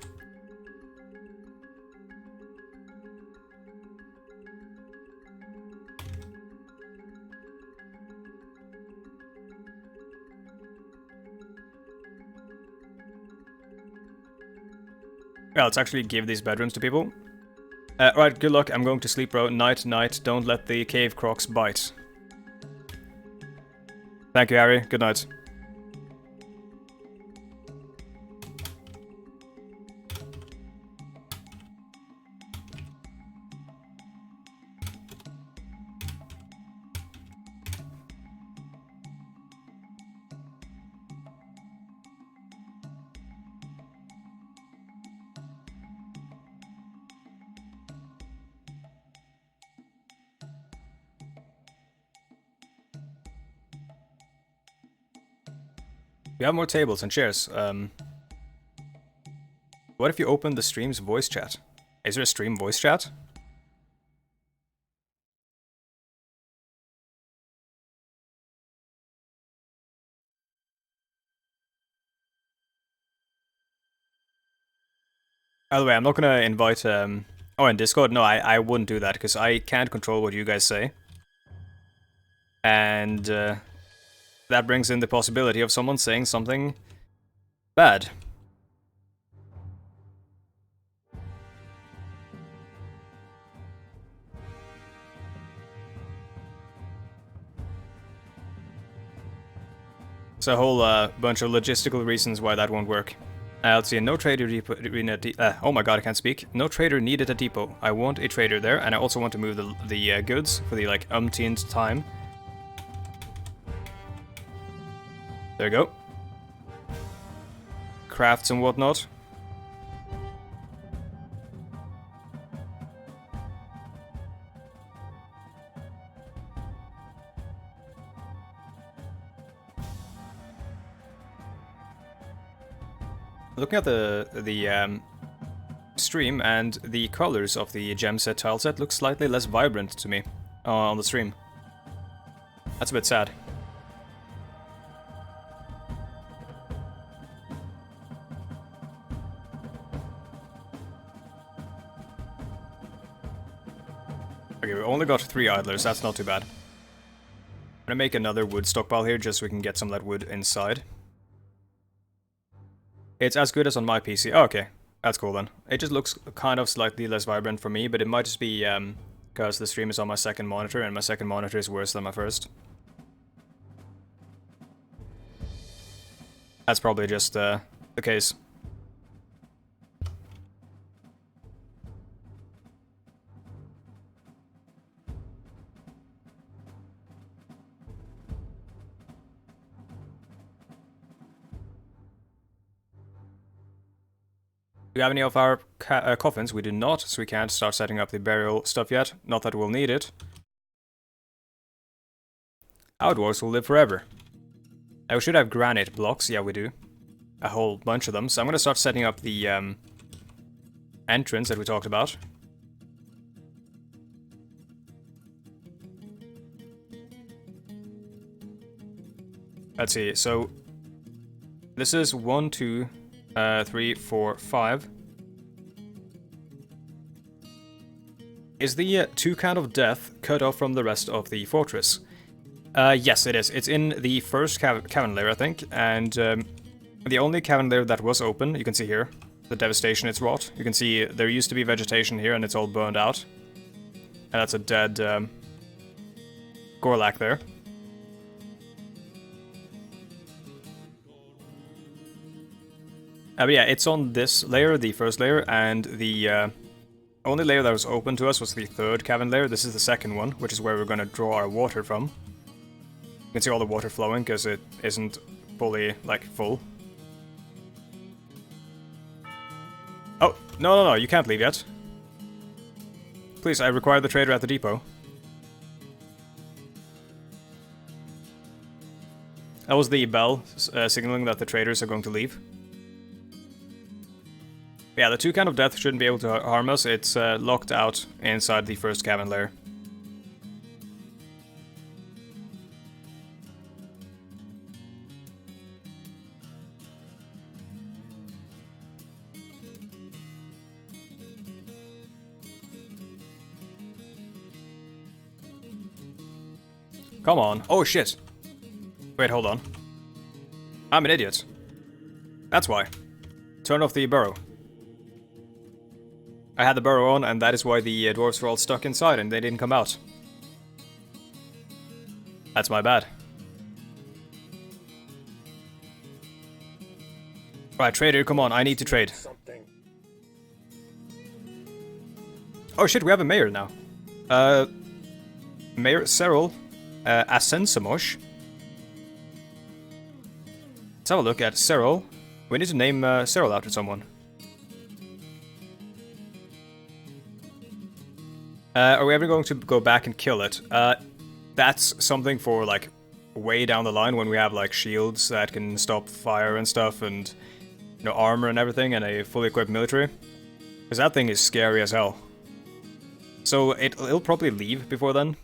Yeah, let's actually give these bedrooms to people. Right, good luck. I'm going to sleep, bro. Night, night. Don't let the cave crocs bite. Thank you, Harry. Good night. We have more tables and chairs. What if you open the stream's voice chat? Is there a stream voice chat? By the way, I'm not gonna invite Oh, in Discord? No, I wouldn't do that, because I can't control what you guys say. And that brings in the possibility of someone saying something bad. It's a whole bunch of logistical reasons why that won't work. Let's see, no trader depot. Oh my god, I can't speak. No trader needed a depot. I want a trader there, and I also want to move the goods for the like umpteenth time. There you go. Crafts and whatnot. Looking at the stream, and the colors of the Gemset tileset look slightly less vibrant to me on the stream. That's a bit sad. Okay, we only got 3 idlers, that's not too bad. I'm gonna make another wood stockpile here just so we can get some of that wood inside. It's as good as on my PC. Oh, okay, that's cool then. It just looks kind of slightly less vibrant for me, but it might just be because the stream is on my second monitor, and my second monitor is worse than my first. That's probably just the case. Do we have any of our coffins? We do not, so we can't start setting up the burial stuff yet. Not that we'll need it. Our dwarves will live forever. Now we should have granite blocks. Yeah, we do. A whole bunch of them. So I'm gonna start setting up the entrance that we talked about. Let's see, so this is 1, 2, 3, 4, 5. Is the toucan of death cut off from the rest of the fortress? Yes, it is. It's in the first cavern layer, I think, and the only cavern layer that was open, you can see here, the devastation it's wrought. You can see there used to be vegetation here, and it's all burned out. And that's a dead Gorlak there. But yeah, it's on this layer, the first layer, and the only layer that was open to us was the third cavern layer. This is the second one, which is where we're going to draw our water from. You can see all the water flowing because it isn't fully, like, full. Oh, no, you can't leave yet. Please, I require the trader at the depot. That was the bell signaling that the traders are going to leave. Yeah, the toucan of death shouldn't be able to harm us. It's locked out inside the first cavern layer. Come on. Oh, shit. Wait, hold on. I'm an idiot. That's why. Turn off the burrow. I had the burrow on, and that is why the dwarves were all stuck inside and they didn't come out. That's my bad. Right, trader, come on, I need to trade. Oh shit, we have a mayor now. Mayor Cyril Asensamosh. Let's have a look at Cyril. We need to name Cyril after someone. Are we ever going to go back and kill it? That's something for, like, way down the line when we have, like, shields that can stop fire and stuff, and, you know, armor and everything, and a fully equipped military. Because that thing is scary as hell. So it'll probably leave before then.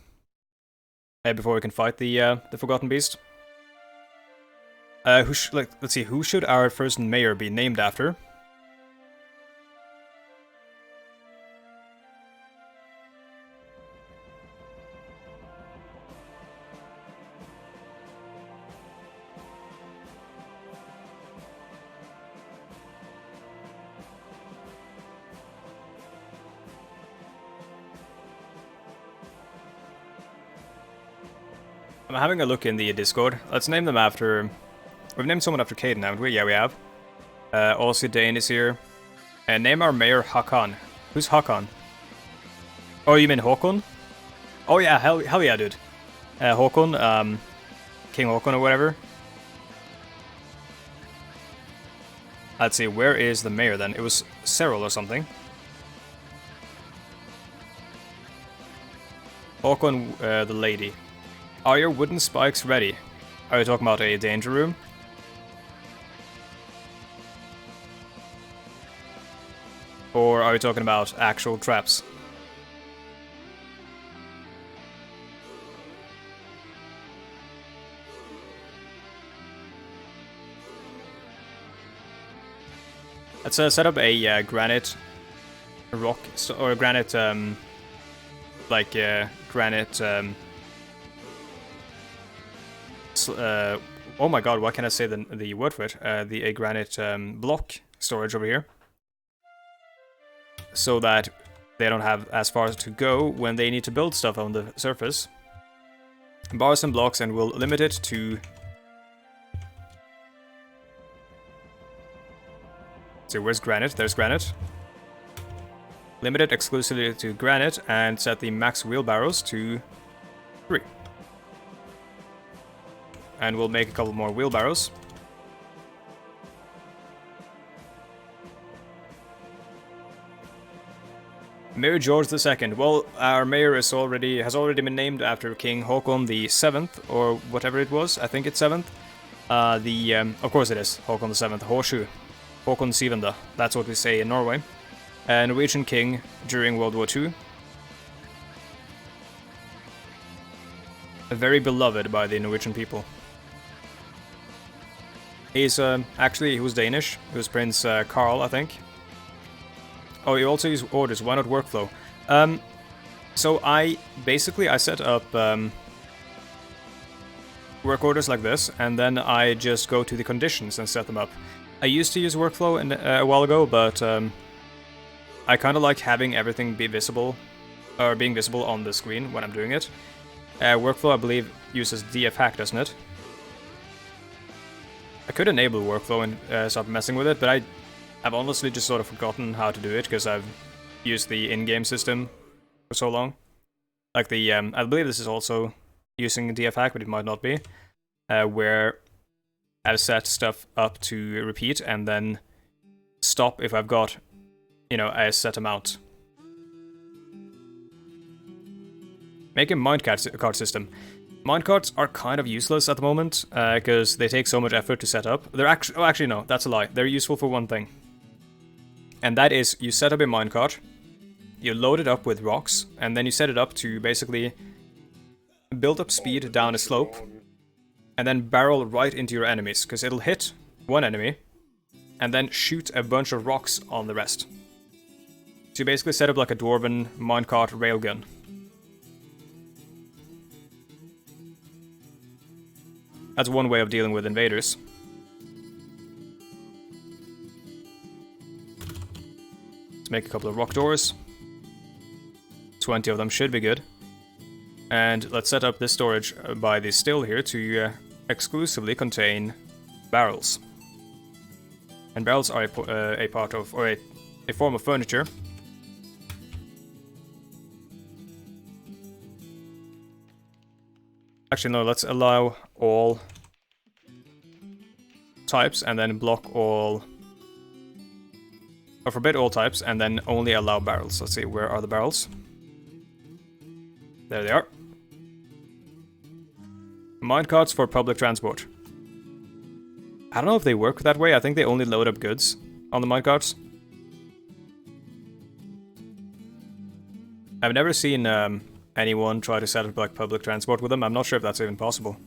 Before we can fight the Forgotten Beast. Let's see, who should our first mayor be named after? I'm having a look in the Discord. Let's name them after... We've named someone after Caden, haven't we? Yeah, we have. Aussie Dane is here. And name our mayor Hakan. Who's Hakan? Oh, you mean Håkon? Oh yeah, hell yeah, dude. Håkon, King Håkon or whatever. Let's see, where is the mayor then? It was Cyril or something. Håkon, the lady. Are your wooden spikes ready? Are you talking about a danger room? Or are you talking about actual traps? Let's set up a granite rock, or granite, granite, oh my god, why can't I say the word for it? A granite block storage over here. So that they don't have as far to go when they need to build stuff on the surface. Bars and blocks, and we'll limit it to... So where's granite? There's granite. Limit it exclusively to granite and set the max wheelbarrows to 3. And we'll make a couple more wheelbarrows. Mayor George II. Well, our mayor has already been named after King Håkon the 7th, or whatever it was. I think it's 7th. Of course it is Håkon the 7th. Horseshoe. Håkon Syvende. That's what we say in Norway. A Norwegian king during World War II. Very beloved by the Norwegian people. He's actually he was Danish. He was Prince Carl, I think. Oh, you also use orders. Why not workflow? So I set up work orders like this, and then I just go to the conditions and set them up. I used to use workflow a while ago, but I kind of like having everything be visible, or being visible on the screen when I'm doing it. Workflow, I believe, uses dfhack, doesn't it? I could enable workflow and start messing with it, but I've honestly just sort of forgotten how to do it because I've used the in-game system for so long. Like I believe this is also using dfhack, but it might not be, where I've set stuff up to repeat and then stop if I've got, a set amount. Make a minecart system. Minecarts are kind of useless at the moment because they take so much effort to set up. They're actually no, that's a lie. They're useful for one thing. And that is, you set up a minecart, you load it up with rocks, and then you set it up to basically build up speed down a slope, and then barrel right into your enemies, because it'll hit one enemy, and then shoot a bunch of rocks on the rest. So you basically set up like a dwarven minecart railgun. That's one way of dealing with invaders. Make a couple of rock doors. 20 of them should be good. And let's set up this storage by the still here to exclusively contain barrels. And barrels are a part of, or a form of furniture. Actually, no, let's allow all types and then block all... Or forbid all types, and then only allow barrels. Let's see, where are the barrels? There they are. Minecarts for public transport. I don't know if they work that way. I think they only load up goods on the minecarts. I've never seen anyone try to set up like public transport with them. I'm not sure if that's even possible.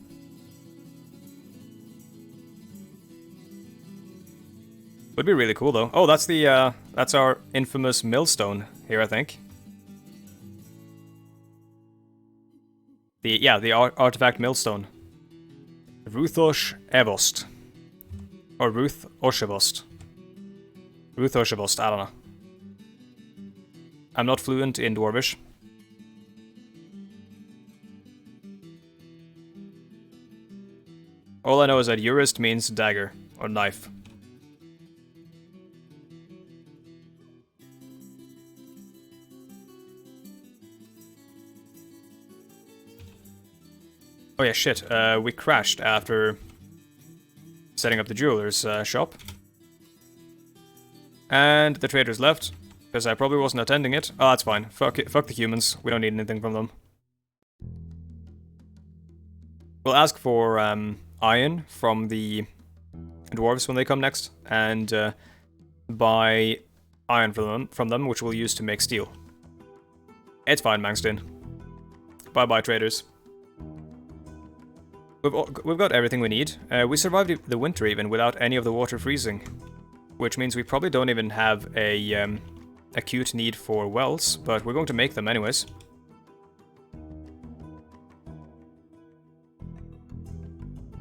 Would be really cool though. Oh, that's the that's our infamous millstone here, I think. The artifact millstone. Ruthosh Evost. Or Ruth Oshevost. Ruth Oshevost, I don't know. I'm not fluent in Dwarvish. All I know is that jurist means dagger, or knife. Oh yeah, shit, we crashed after setting up the jeweler's shop. And the traders left, because I probably wasn't attending it. Oh, that's fine. Fuck it. Fuck the humans. We don't need anything from them. We'll ask for iron from the dwarves when they come next, and buy iron from them, which we'll use to make steel. It's fine, Mangstin. Bye-bye, traders. We've got everything we need. We survived the winter even without any of the water freezing, which means we probably don't even have a acute need for wells, but we're going to make them anyways.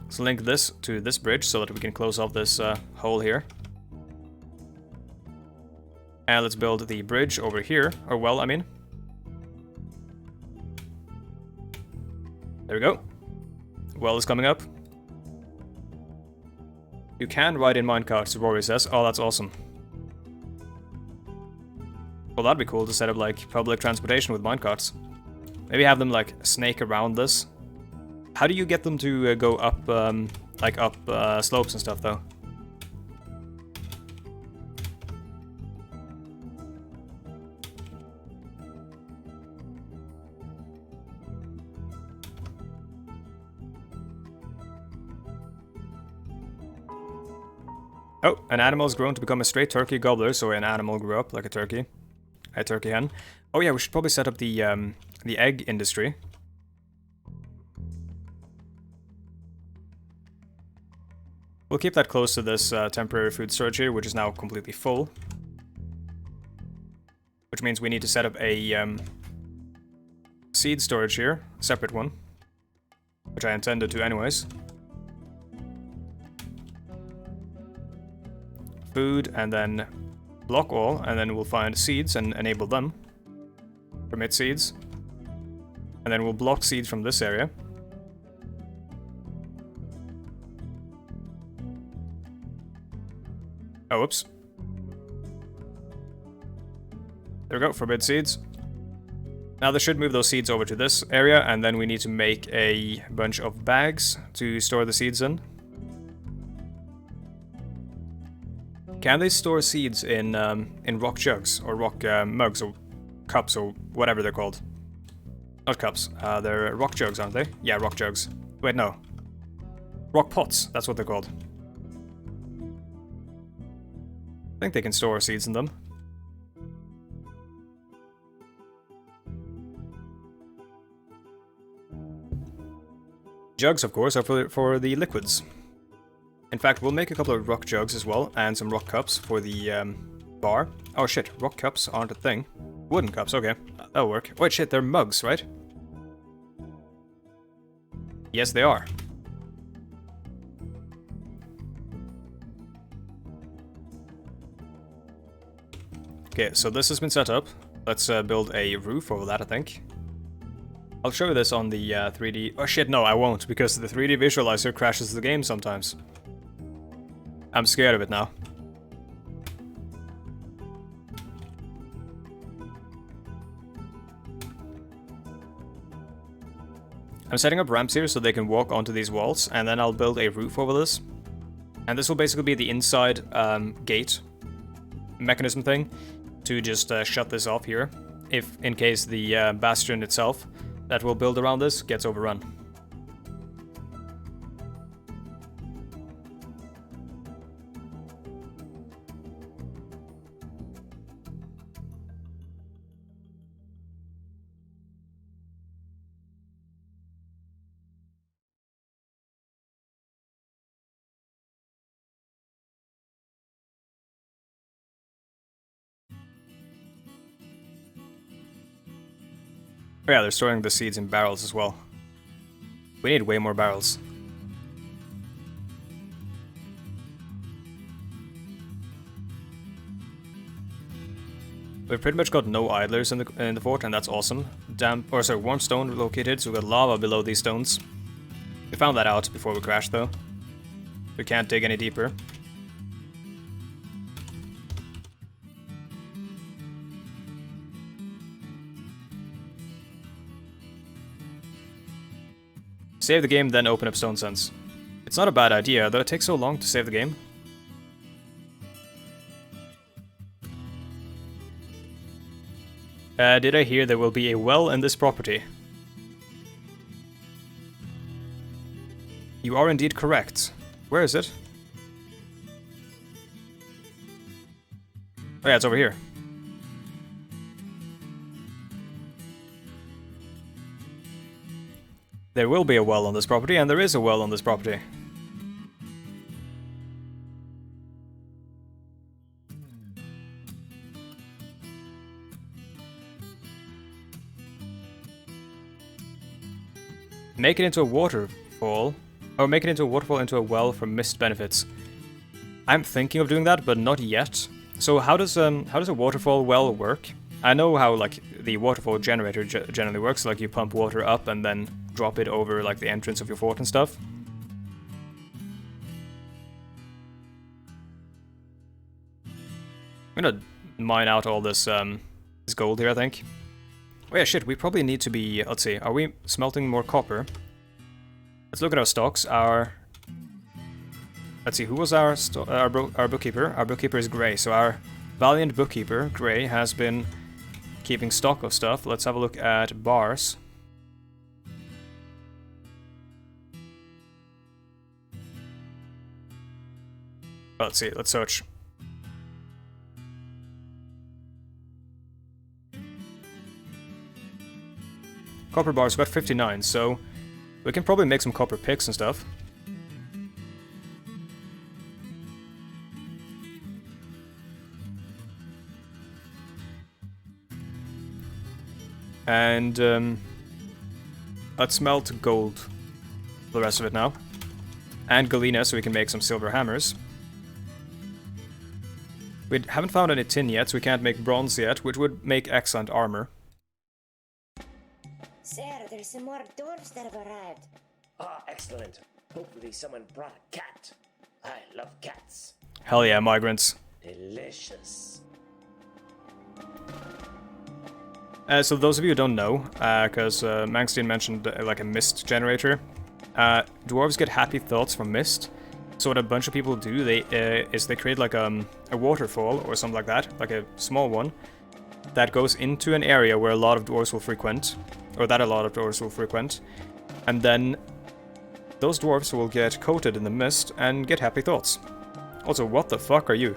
Let's link this to this bridge so that we can close off this hole here. And let's build the bridge over here, or well, I mean. There we go. Well is coming up. You can ride in minecarts, Rory says. Oh, that's awesome. Well, that'd be cool to set up, like, public transportation with minecarts. Maybe have them, like, snake around this. How do you get them to go up, like, up slopes and stuff, though? Oh, an animal's grown to become a straight turkey gobbler, so an animal grew up like a turkey hen. Oh yeah, we should probably set up the egg industry. We'll keep that close to this temporary food storage here, which is now completely full. Which means we need to set up a seed storage here, a separate one. Which I intended to anyways. Food, and then block all, and then we'll find seeds and enable them. Permit seeds. And then we'll block seeds from this area. Oh, whoops. There we go, forbid seeds. Now this should move those seeds over to this area, and then we need to make a bunch of bags to store the seeds in. Can they store seeds in rock jugs, or rock mugs, or cups, or whatever they're called? Not cups, they're rock jugs, aren't they? Yeah, rock jugs. Wait, no. Rock pots, that's what they're called. I think they can store seeds in them. Jugs, of course, are for the liquids. In fact, we'll make a couple of rock jugs as well, and some rock cups for the bar. Oh shit, rock cups aren't a thing. Wooden cups, okay. That'll work. Wait, shit, they're mugs, right? Yes, they are. Okay, so this has been set up. Let's build a roof over that, I think. I'll show you this on the 3D... Oh shit, no, I won't, because the 3D visualizer crashes the game sometimes. I'm scared of it now. I'm setting up ramps here so they can walk onto these walls, and then I'll build a roof over this. And this will basically be the inside gate mechanism thing to just shut this off here, if in case the bastion itself that we'll build around this gets overrun. Oh yeah, they're storing the seeds in barrels as well. We need way more barrels. We've pretty much got no idlers in the fort, and that's awesome. Warm stone located, so we got lava below these stones. We found that out before we crashed, though. We can't dig any deeper. Save the game, then open up Stone Sense. It's not a bad idea, though it takes so long to save the game. Did I hear there will be a well in this property? You are indeed correct. Where is it? Oh yeah, it's over here. There will be a well on this property, and there is a well on this property. Make it into a waterfall. Or make it into a waterfall into a well for mist benefits. I'm thinking of doing that, but not yet. So how does a waterfall well work? I know how like the waterfall generator generally works. Like you pump water up and then drop it over like the entrance of your fort and stuff. I'm gonna mine out all this this gold here, I think. Oh yeah, shit. We probably need to be. Let's see. Are we smelting more copper? Let's look at our stocks. Let's see, who was our bookkeeper? Our bookkeeper is Gray, so our valiant bookkeeper, Gray, has been keeping stock of stuff. Let's have a look at bars. Let's see, let's search. Copper bars, we got 59, so we can probably make some copper picks and stuff. And let's smelt gold for the rest of it now. And galena, so we can make some silver hammers. We haven't found any tin yet, so we can't make bronze yet, which would make excellent armor. Sir, there's some more dwarves that have arrived. Ah, excellent. Hopefully someone brought a cat. I love cats. Hell yeah, migrants. Delicious. So those of you who don't know, because Mangstein mentioned like a mist generator, dwarves get happy thoughts from mist. So what a bunch of people do, they create like a waterfall or something like that, like a small one, that goes into an area where a lot of dwarves will frequent, or that a lot of dwarves will frequent, and then those dwarves will get coated in the mist and get happy thoughts. Also, what the fuck are you?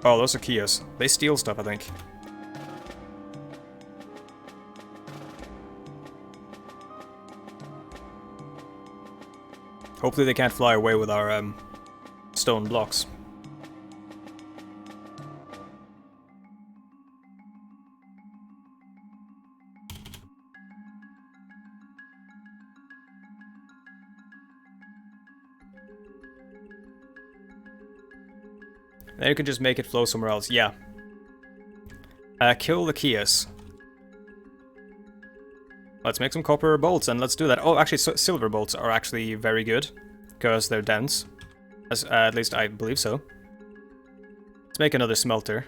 Oh, those are Kias. They steal stuff, I think. Hopefully they can't fly away with our stone blocks. Then you can just make it flow somewhere else. Yeah. Kill the Kias. Let's make some copper bolts and let's do that. Oh, actually, silver bolts are actually very good because they're dense. At least I believe so. Let's make another smelter.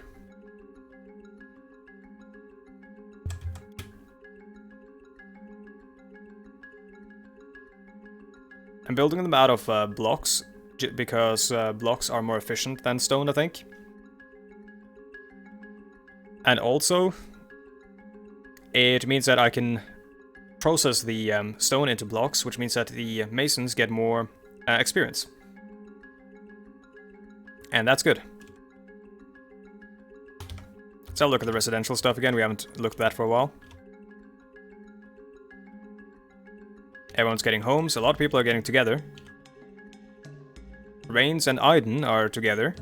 I'm building them out of blocks because blocks are more efficient than stone, I think. And also, it means that I can process the stone into blocks, which means that the masons get more experience. And that's good. Let's have a look at the residential stuff again. We haven't looked at that for a while. Everyone's getting homes. A lot of people are getting together. Rains and Aiden are together.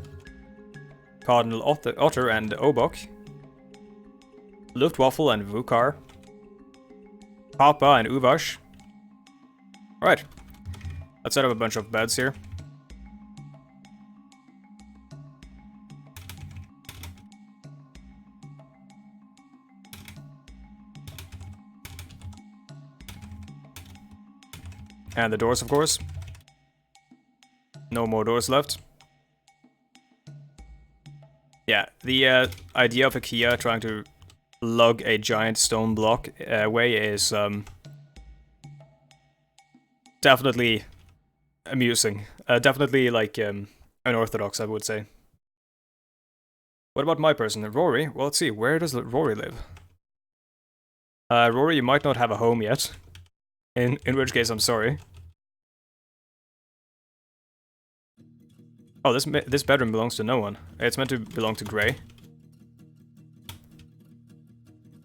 Cardinal Otter and Obok. Luftwaffle and Vukar. Papa and Uvash. Alright. Let's set up a bunch of beds here. And the doors, of course. No more doors left. Yeah, the idea of IKEA trying to lug a giant stone block away is definitely amusing. Definitely, like, unorthodox, I would say. What about my person? Rory? Well, let's see. Where does Rory live? Rory, you might not have a home yet. In which case, I'm sorry. Oh, this bedroom belongs to no one. It's meant to belong to Grey.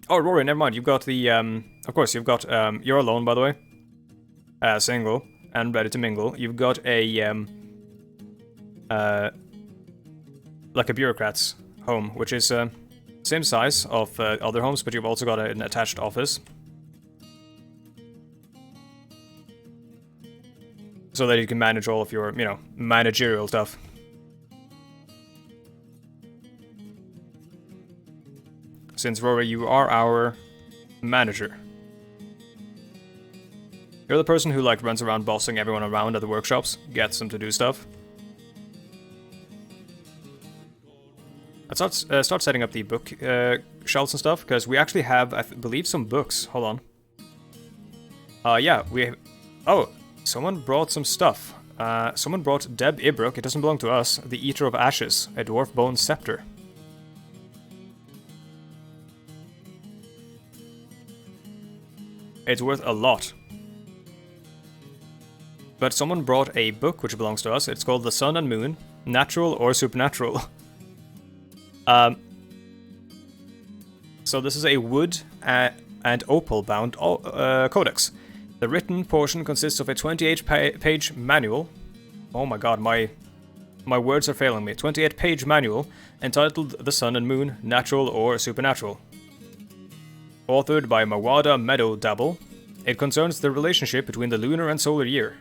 Oh, Rory, never mind. You've got the, of course, you've got, you're alone, by the way. Single, and ready to mingle. You've got a, like a bureaucrat's home, which is, same size of other homes, but you've also got an attached office. So that you can manage all of your, you know, managerial stuff. Since, Rory, you are our manager. You're the person who, like, runs around bossing everyone around at the workshops, gets them to do stuff. Let's start setting up the book shelves and stuff, because we actually have, I believe, some books. Hold on. Yeah, we... Oh! Someone brought some stuff. Someone brought Deb Ibrook, it doesn't belong to us, the Eater of Ashes, a dwarf bone scepter. It's worth a lot. But someone brought a book which belongs to us, it's called The Sun and Moon, Natural or Supernatural. So this is a wood and opal bound codex. The written portion consists of a 28-page manual. Oh my god, my words are failing me. 28-page manual entitled The Sun and Moon, Natural or Supernatural. Authored by Mawada Meadow Dabble, it concerns the relationship between the lunar and solar year.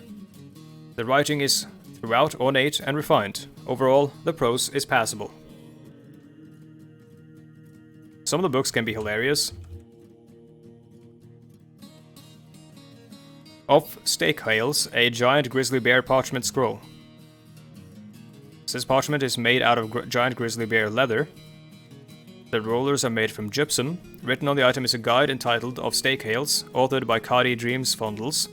The writing is throughout ornate and refined. Overall, the prose is passable. Some of the books can be hilarious. Of Stakehales, a giant grizzly bear parchment scroll. This parchment is made out of giant grizzly bear leather. The rollers are made from gypsum. Written on the item is a guide entitled Of Stakehales, authored by Kadi Dreams Fondles.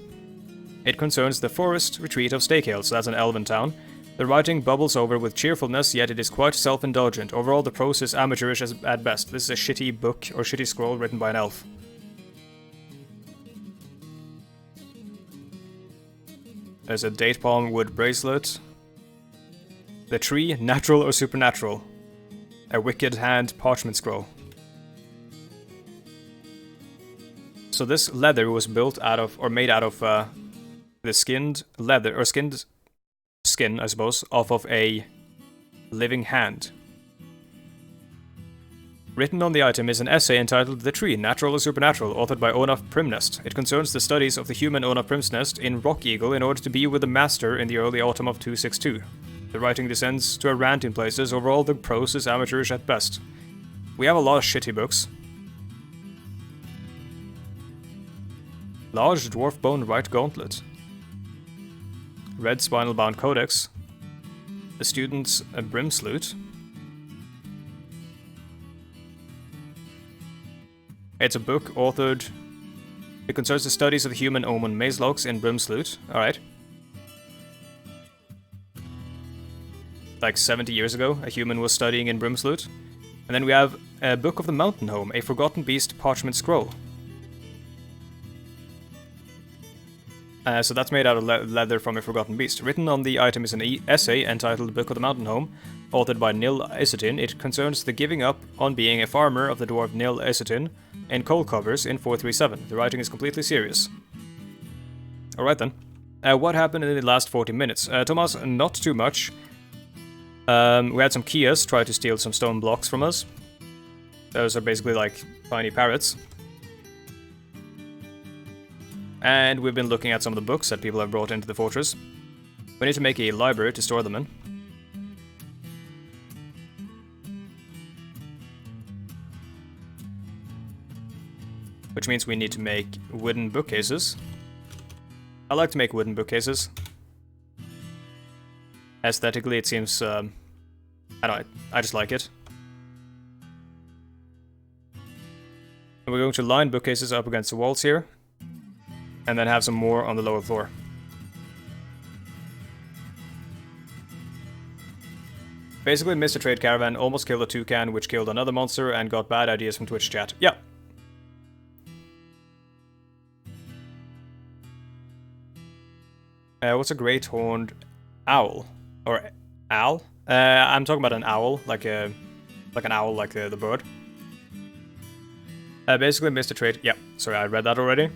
It concerns the forest retreat of Stakehales, so that's an elven town. The writing bubbles over with cheerfulness, yet it is quite self-indulgent. Overall, the prose is amateurish at best. This is a shitty book or shitty scroll written by an elf. There's a date palm wood bracelet. The tree, natural or supernatural. A wicked hand parchment scroll. So this leather was built out of, or made out of, the skinned leather, or skinned skin, I suppose, off of a living hand. Written on the item is an essay entitled The Tree, Natural or Supernatural, authored by Onaf Primnest. It concerns the studies of the human Onaf Primnest in Rock Eagle in order to be with the Master in the early autumn of 262. The writing descends to a rant in places. Overall, the prose is amateurish at best. We have a lot of shitty books. Large Dwarf Bone Right Gauntlet. Red Spinal Bound Codex. The Student's Brimslute. It's a book authored... It concerns the studies of the human Omen Mazelocks in Brimslute. Alright. Like 70 years ago, a human was studying in Brimslute. And then we have a Book of the Mountain Home, a Forgotten Beast parchment scroll. So that's made out of leather from a Forgotten Beast. Written on the item is an essay entitled Book of the Mountain Home, authored by Nil Isatin. It concerns the giving up on being a farmer of the dwarf Nil Isatin in coal covers in 437. The writing is completely serious. Alright then. What happened in the last 40 minutes? Thomas, not too much. We had some Kias try to steal some stone blocks from us. Those are basically like tiny parrots. And we've been looking at some of the books that people have brought into the fortress. We need to make a library to store them in. Which means we need to make wooden bookcases. I like to make wooden bookcases. Aesthetically, it seems, I don't know, I just like it. And we're going to line bookcases up against the walls here, and then have some more on the lower floor. Basically, Mr. Trade Caravan almost killed a toucan, which killed another monster, and got bad ideas from Twitch chat. Yeah. What's a great horned owl? Or owl? I'm talking about an owl, like an owl, like the bird. Basically, Mr. Trade. Yeah, sorry, I read that already.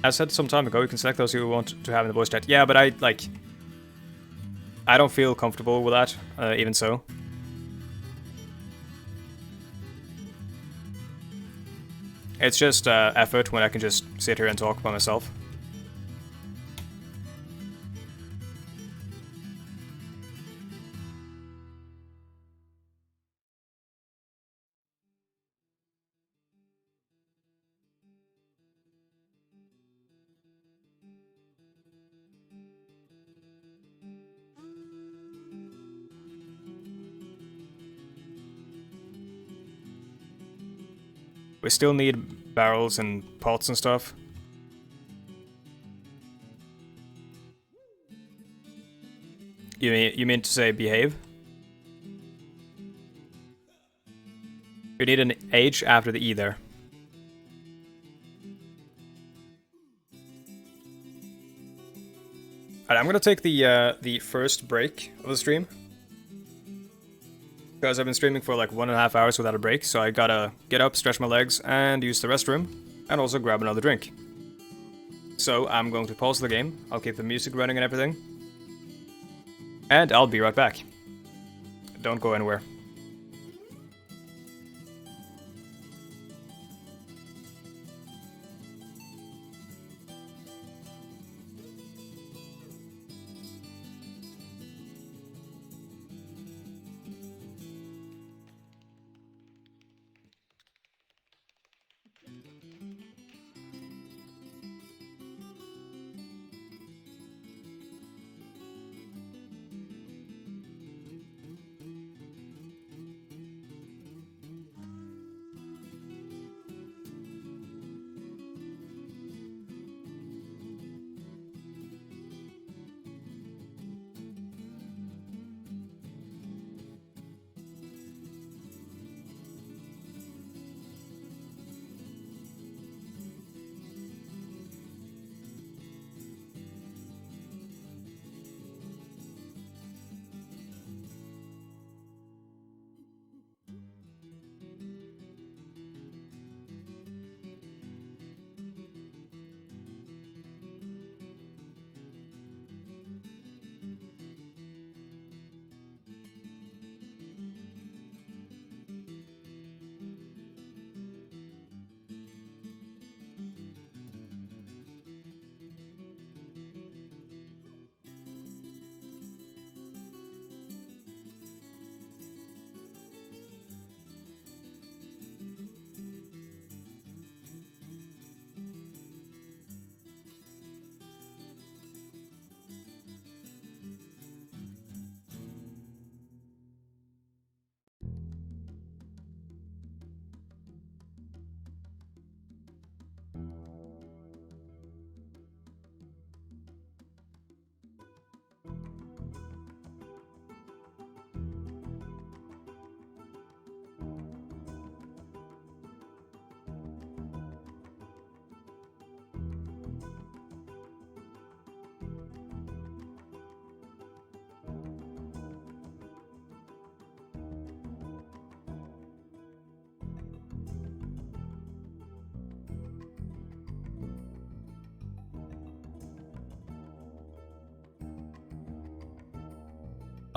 As said some time ago, you can select those you want to have in the voice chat. Yeah, but I don't feel comfortable with that, even so. It's just effort when I can just sit here and talk by myself. We still need barrels and pots and stuff. You mean to say behave? We need an H after the E there. Alright, I'm gonna take the first break of the stream. Because I've been streaming for like 1.5 hours without a break, so I gotta get up, stretch my legs, and use the restroom, and also grab another drink. So I'm going to pause the game, I'll keep the music running and everything, and I'll be right back. Don't go anywhere.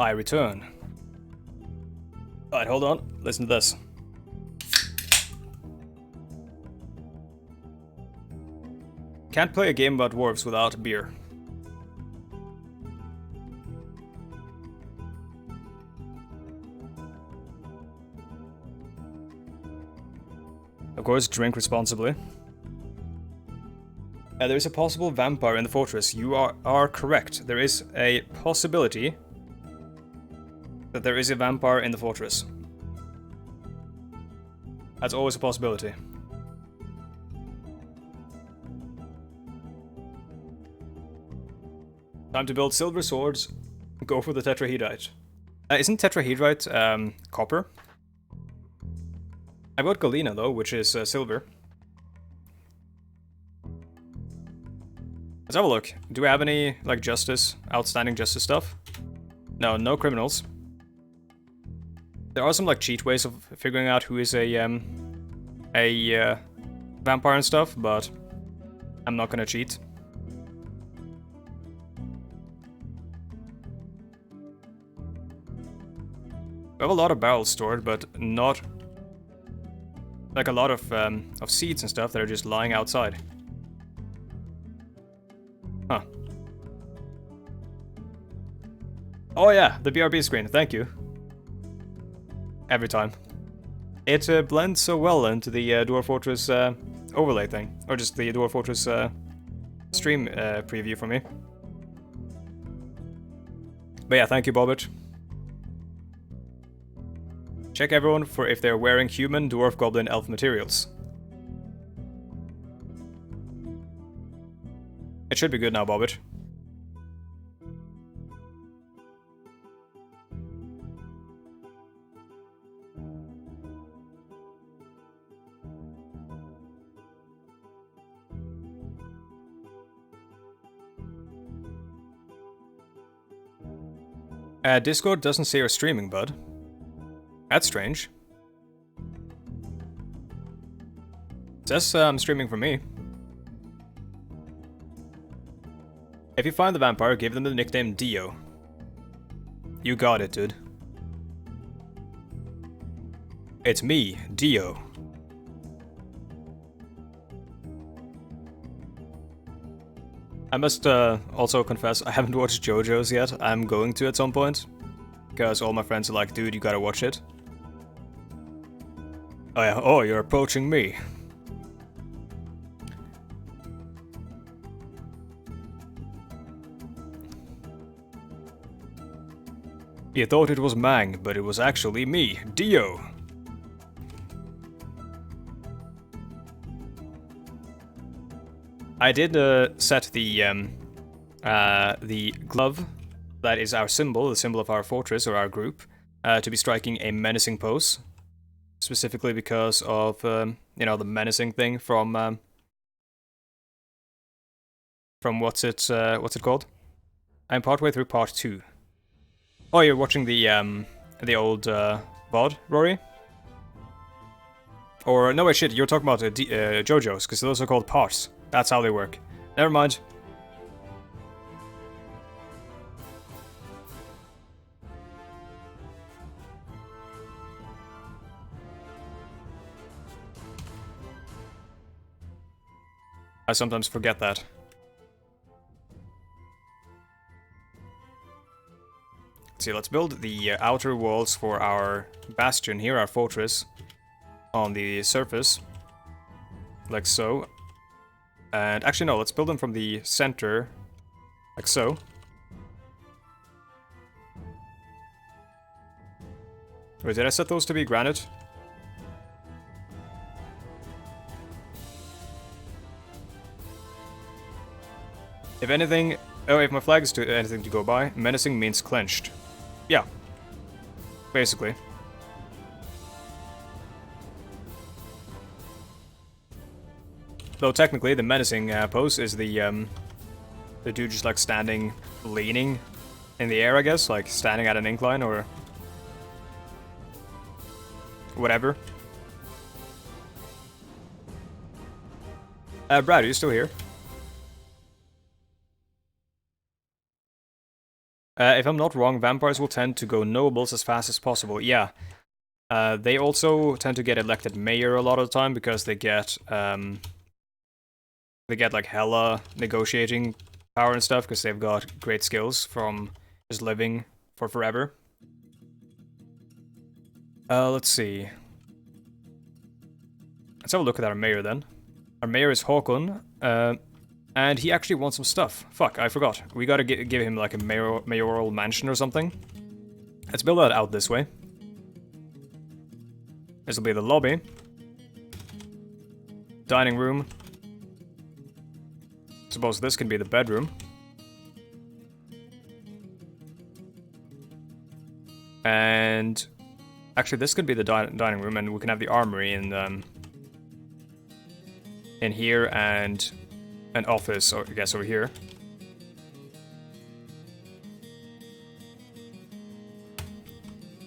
I return. Alright, hold on. Listen to this. Can't play a game about dwarves without beer. Of course, drink responsibly. There is a possible vampire in the fortress. You are correct. There is a possibility that there is a vampire in the fortress. That's always a possibility. Time to build silver swords. Go for the tetrahedrite. Isn't tetrahedrite copper? I got galena though, which is silver. Let's have a look. Do we have any, like, outstanding justice stuff? No, no criminals. There are some, like, cheat ways of figuring out who is a vampire and stuff, but I'm not gonna cheat. We have a lot of barrels stored, but not like a lot of seeds and stuff that are just lying outside. Huh. Oh yeah, the BRB screen, thank you. Every time. It blends so well into the Dwarf Fortress overlay thing. Or just the Dwarf Fortress stream preview for me. But yeah, thank you, Bobbert. Check everyone for if they're wearing human, dwarf, goblin, elf materials. It should be good now, Bobbert. Discord doesn't say you're streaming, bud. That's strange. It says I'm streaming for me. If you find the vampire, give them the nickname Dio. You got it, dude. It's me, Dio. I must also confess, I haven't watched JoJo's yet. I'm going to at some point. Because all my friends are like, dude, you gotta watch it. Oh yeah, oh, you're approaching me. You thought it was Mang, but it was actually me, Dio. I did set the glove that is our symbol, the symbol of our fortress or our group, to be striking a menacing pose. Specifically because of, you know, the menacing thing from what's it called? I'm partway through part 2. Oh, you're watching the old VOD, Rory? Or, no wait, shit, you're talking about JoJo's, because those are called parts. That's how they work. Never mind. I sometimes forget that. Let's see, let's build the outer walls for our bastion here, our fortress, on the surface. Like so. And actually no, let's build them from the center, like so. Wait, did I set those to be granite? If anything, oh, if my flag is to anything to go by, menacing means clenched. Yeah. Basically. Though technically, the menacing pose is the dude just like standing, leaning in the air, I guess, like standing at an incline or whatever. Brad, are you still here? If I'm not wrong, vampires will tend to go nobles as fast as possible. Yeah. They also tend to get elected mayor a lot of the time because they get like hella negotiating power and stuff because they've got great skills from just living for forever. Let's see. Let's have a look at our mayor then. Our mayor is Håkon. And he actually wants some stuff. Fuck, I forgot. We gotta give him like a mayoral mansion or something. Let's build that out this way. This will be the lobby. Dining room. Suppose this can be the bedroom. And actually this could be the dining room, and we can have the armory in here, and an office, or I guess over here.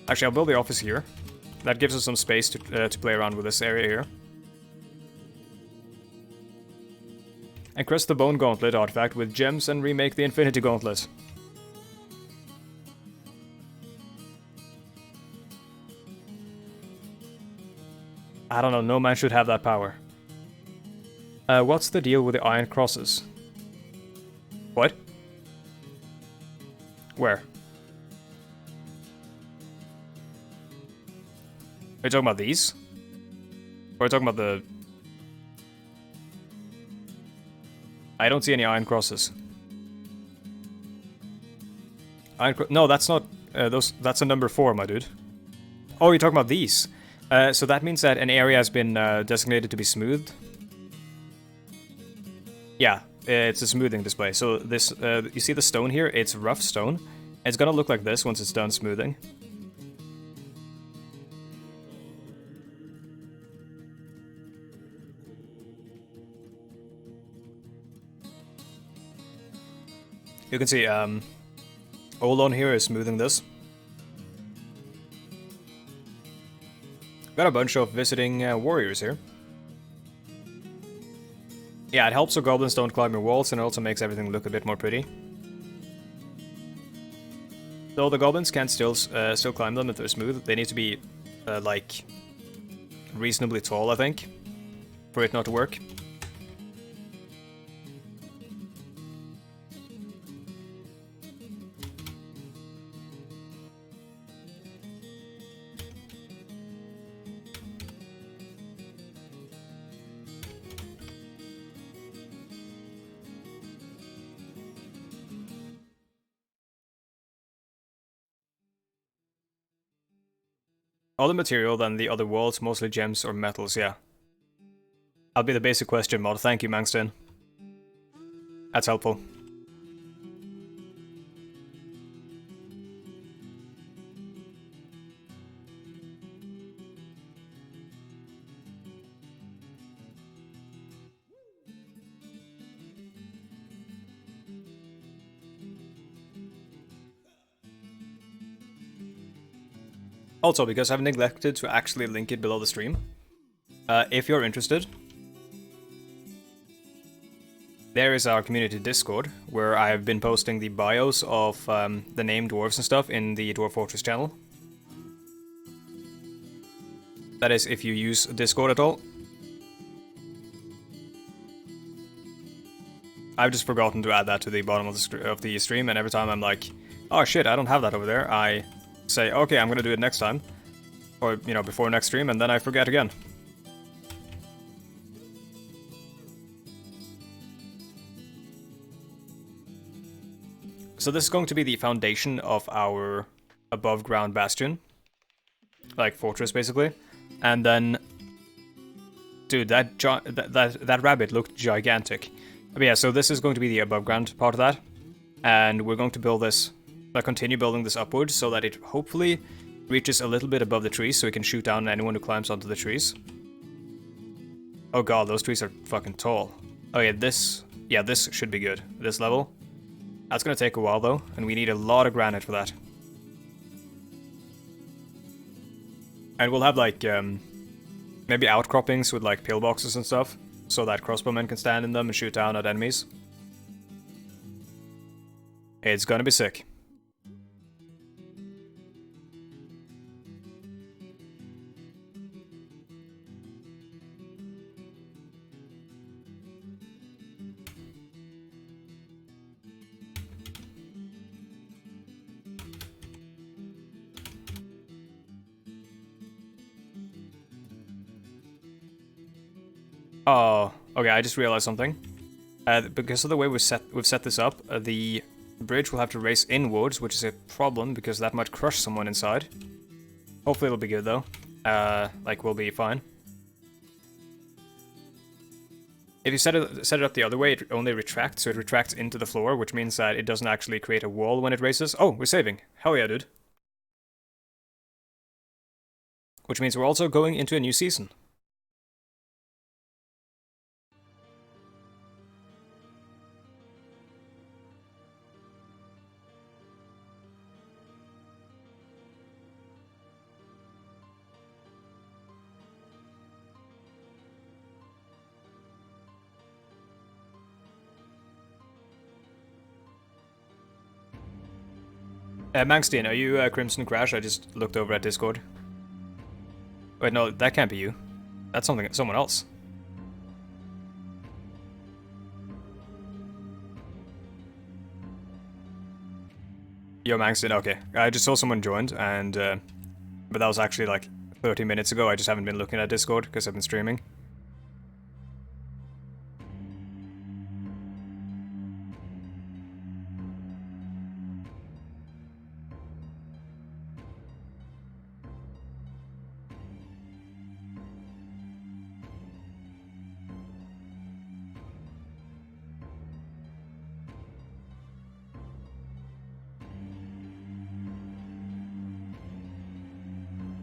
Actually, I'll build the office here. That gives us some space to play around with this area here. And crest the Bone Gauntlet artifact with gems and remake the Infinity Gauntlet. I don't know, no man should have that power. What's the deal with the iron crosses? What? Where? Are you talking about these? Or are you talking about the... I don't see any iron crosses. No, that's not... that's a number 4, my dude. Oh, you're talking about these. So that means that an area has been designated to be smoothed. Yeah, it's a smoothing display. So this, you see the stone here? It's rough stone. It's gonna look like this once it's done smoothing. You can see, Olon here is smoothing this. Got a bunch of visiting warriors here. Yeah, it helps so goblins don't climb your walls, and it also makes everything look a bit more pretty. Though the goblins can still climb them if they're smooth. They need to be, like, reasonably tall, I think, for it not to work. All the material than the other walls, mostly gems or metals, yeah. That'll be the basic question mod. Thank you, Mangston. That's helpful. Also, because I've neglected to actually link it below the stream, if you're interested, there is our community Discord, where I have been posting the bios of the named dwarves and stuff in the Dwarf Fortress channel. That is, if you use Discord at all. I've just forgotten to add that to the bottom of the stream, and every time I'm like, oh shit, I don't have that over there, I say, okay, I'm gonna do it next time. Or, you know, before next stream, and then I forget again. So this is going to be the foundation of our above ground bastion. Like fortress, basically. And then... Dude, that rabbit looked gigantic. But yeah, so this is going to be the above ground part of that. And we're going to build this... continue building this upwards so that it hopefully reaches a little bit above the trees so we can shoot down anyone who climbs onto the trees. Oh god, those trees are fucking tall. Oh yeah, this should be good. This level. That's gonna take a while though, and we need a lot of granite for that. And we'll have like, maybe outcroppings with like pillboxes and stuff, so that crossbowmen can stand in them and shoot down at enemies. It's gonna be sick. Oh, okay, I just realized something. Because of the way we've set this up, the The bridge will have to race inwards, which is a problem because that might crush someone inside. Hopefully it'll be good though. Like we'll be fine. If you set it up the other way, it only retracts, so it retracts into the floor, which means that it doesn't actually create a wall when it races. Oh, we're saving. Hell yeah, dude. Which means we're also going into a new season. Mangstein, are you Crimson Crash? I just looked over at Discord. Wait, no, that can't be you. That's someone else. Yo, Mangstein, okay. I just saw someone joined, and but that was actually like 30 minutes ago. I just haven't been looking at Discord because I've been streaming.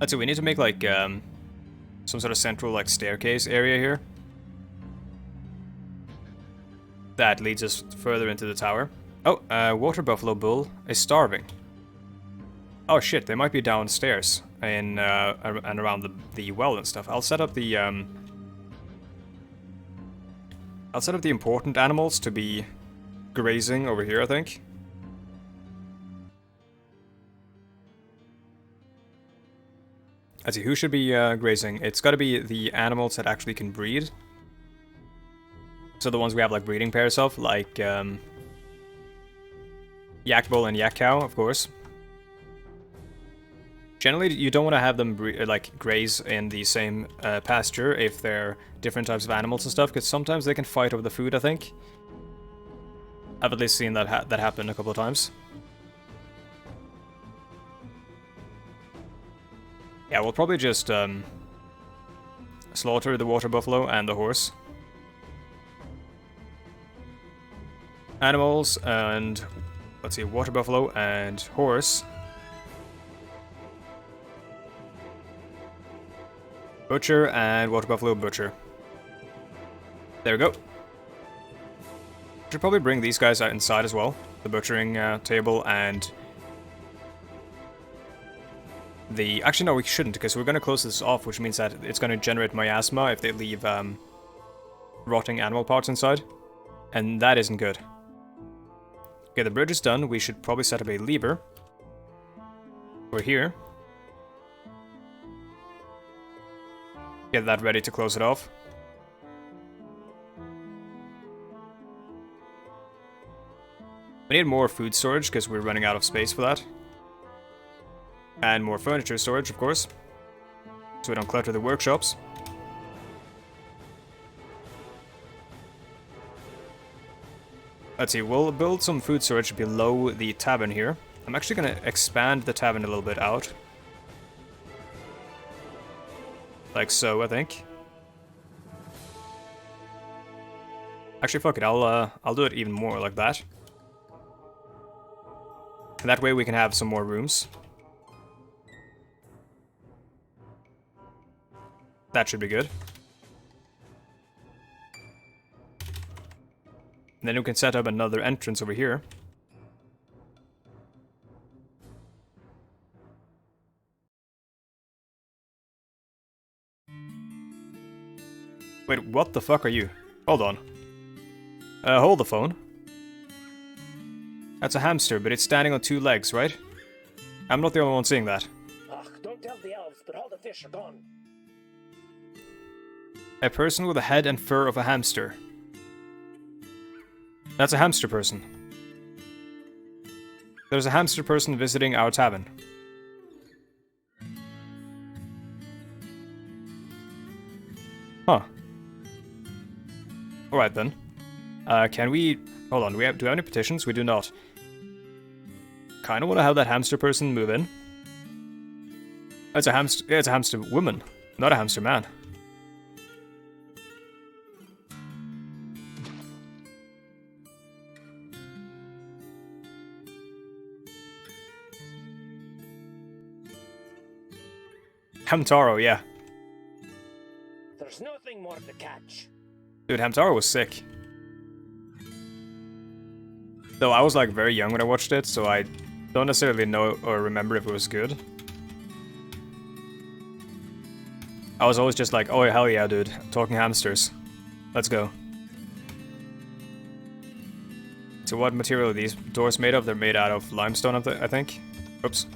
So we need to make like some sort of central like staircase area here that leads us further into the tower. Oh, water buffalo bull is starving. Oh shit, they might be downstairs in and around the well and stuff. I'll set up the important animals to be grazing over here, I think. Let's see, who should be grazing? It's gotta be the animals that actually can breed. So the ones we have like breeding pairs of, like yak bull and yak cow, of course. Generally, you don't want to have them graze in the same pasture if they're different types of animals and stuff, because sometimes they can fight over the food, I think. I've at least seen that that happen a couple of times. Yeah, we'll probably just slaughter the water buffalo and the horse. Animals and, let's see, water buffalo and horse. Butcher and water buffalo butcher. There we go. Should probably bring these guys out inside as well. The butchering table and the... Actually, no, we shouldn't, because we're going to close this off, which means that it's going to generate miasma if they leave rotting animal parts inside. And that isn't good. Okay, the bridge is done. We should probably set up a lever. Over here. Get that ready to close it off. We need more food storage, because we're running out of space for that. And more furniture storage, of course. So we don't clutter the workshops. Let's see, we'll build some food storage below the tavern here. I'm actually going to expand the tavern a little bit out. Like so, I think. Actually, fuck it, I'll do it even more like that. And that way we can have some more rooms. That should be good. And then we can set up another entrance over here. Wait, what the fuck are you? Hold on. Hold the phone. That's a hamster, but it's standing on 2 legs, right? I'm not the only one seeing that. Ugh, don't tell the elves, but all the fish are gone. A person with the head and fur of a hamster. That's a hamster person. There's a hamster person visiting our tavern. Huh. Alright then. Can we... Hold on, do we have any petitions? We do not. kind of want to have that hamster person move in. It's a hamster. Yeah, it's a hamster woman, not a hamster man. Hamtaro, yeah. There's nothing more to catch. Dude, Hamtaro was sick. Though I was like very young when I watched it, so I don't necessarily know or remember if it was good. I was always just like, oh hell yeah, dude, talking hamsters. Let's go. So what material are these doors made of? They're made out of limestone, I think. Oops.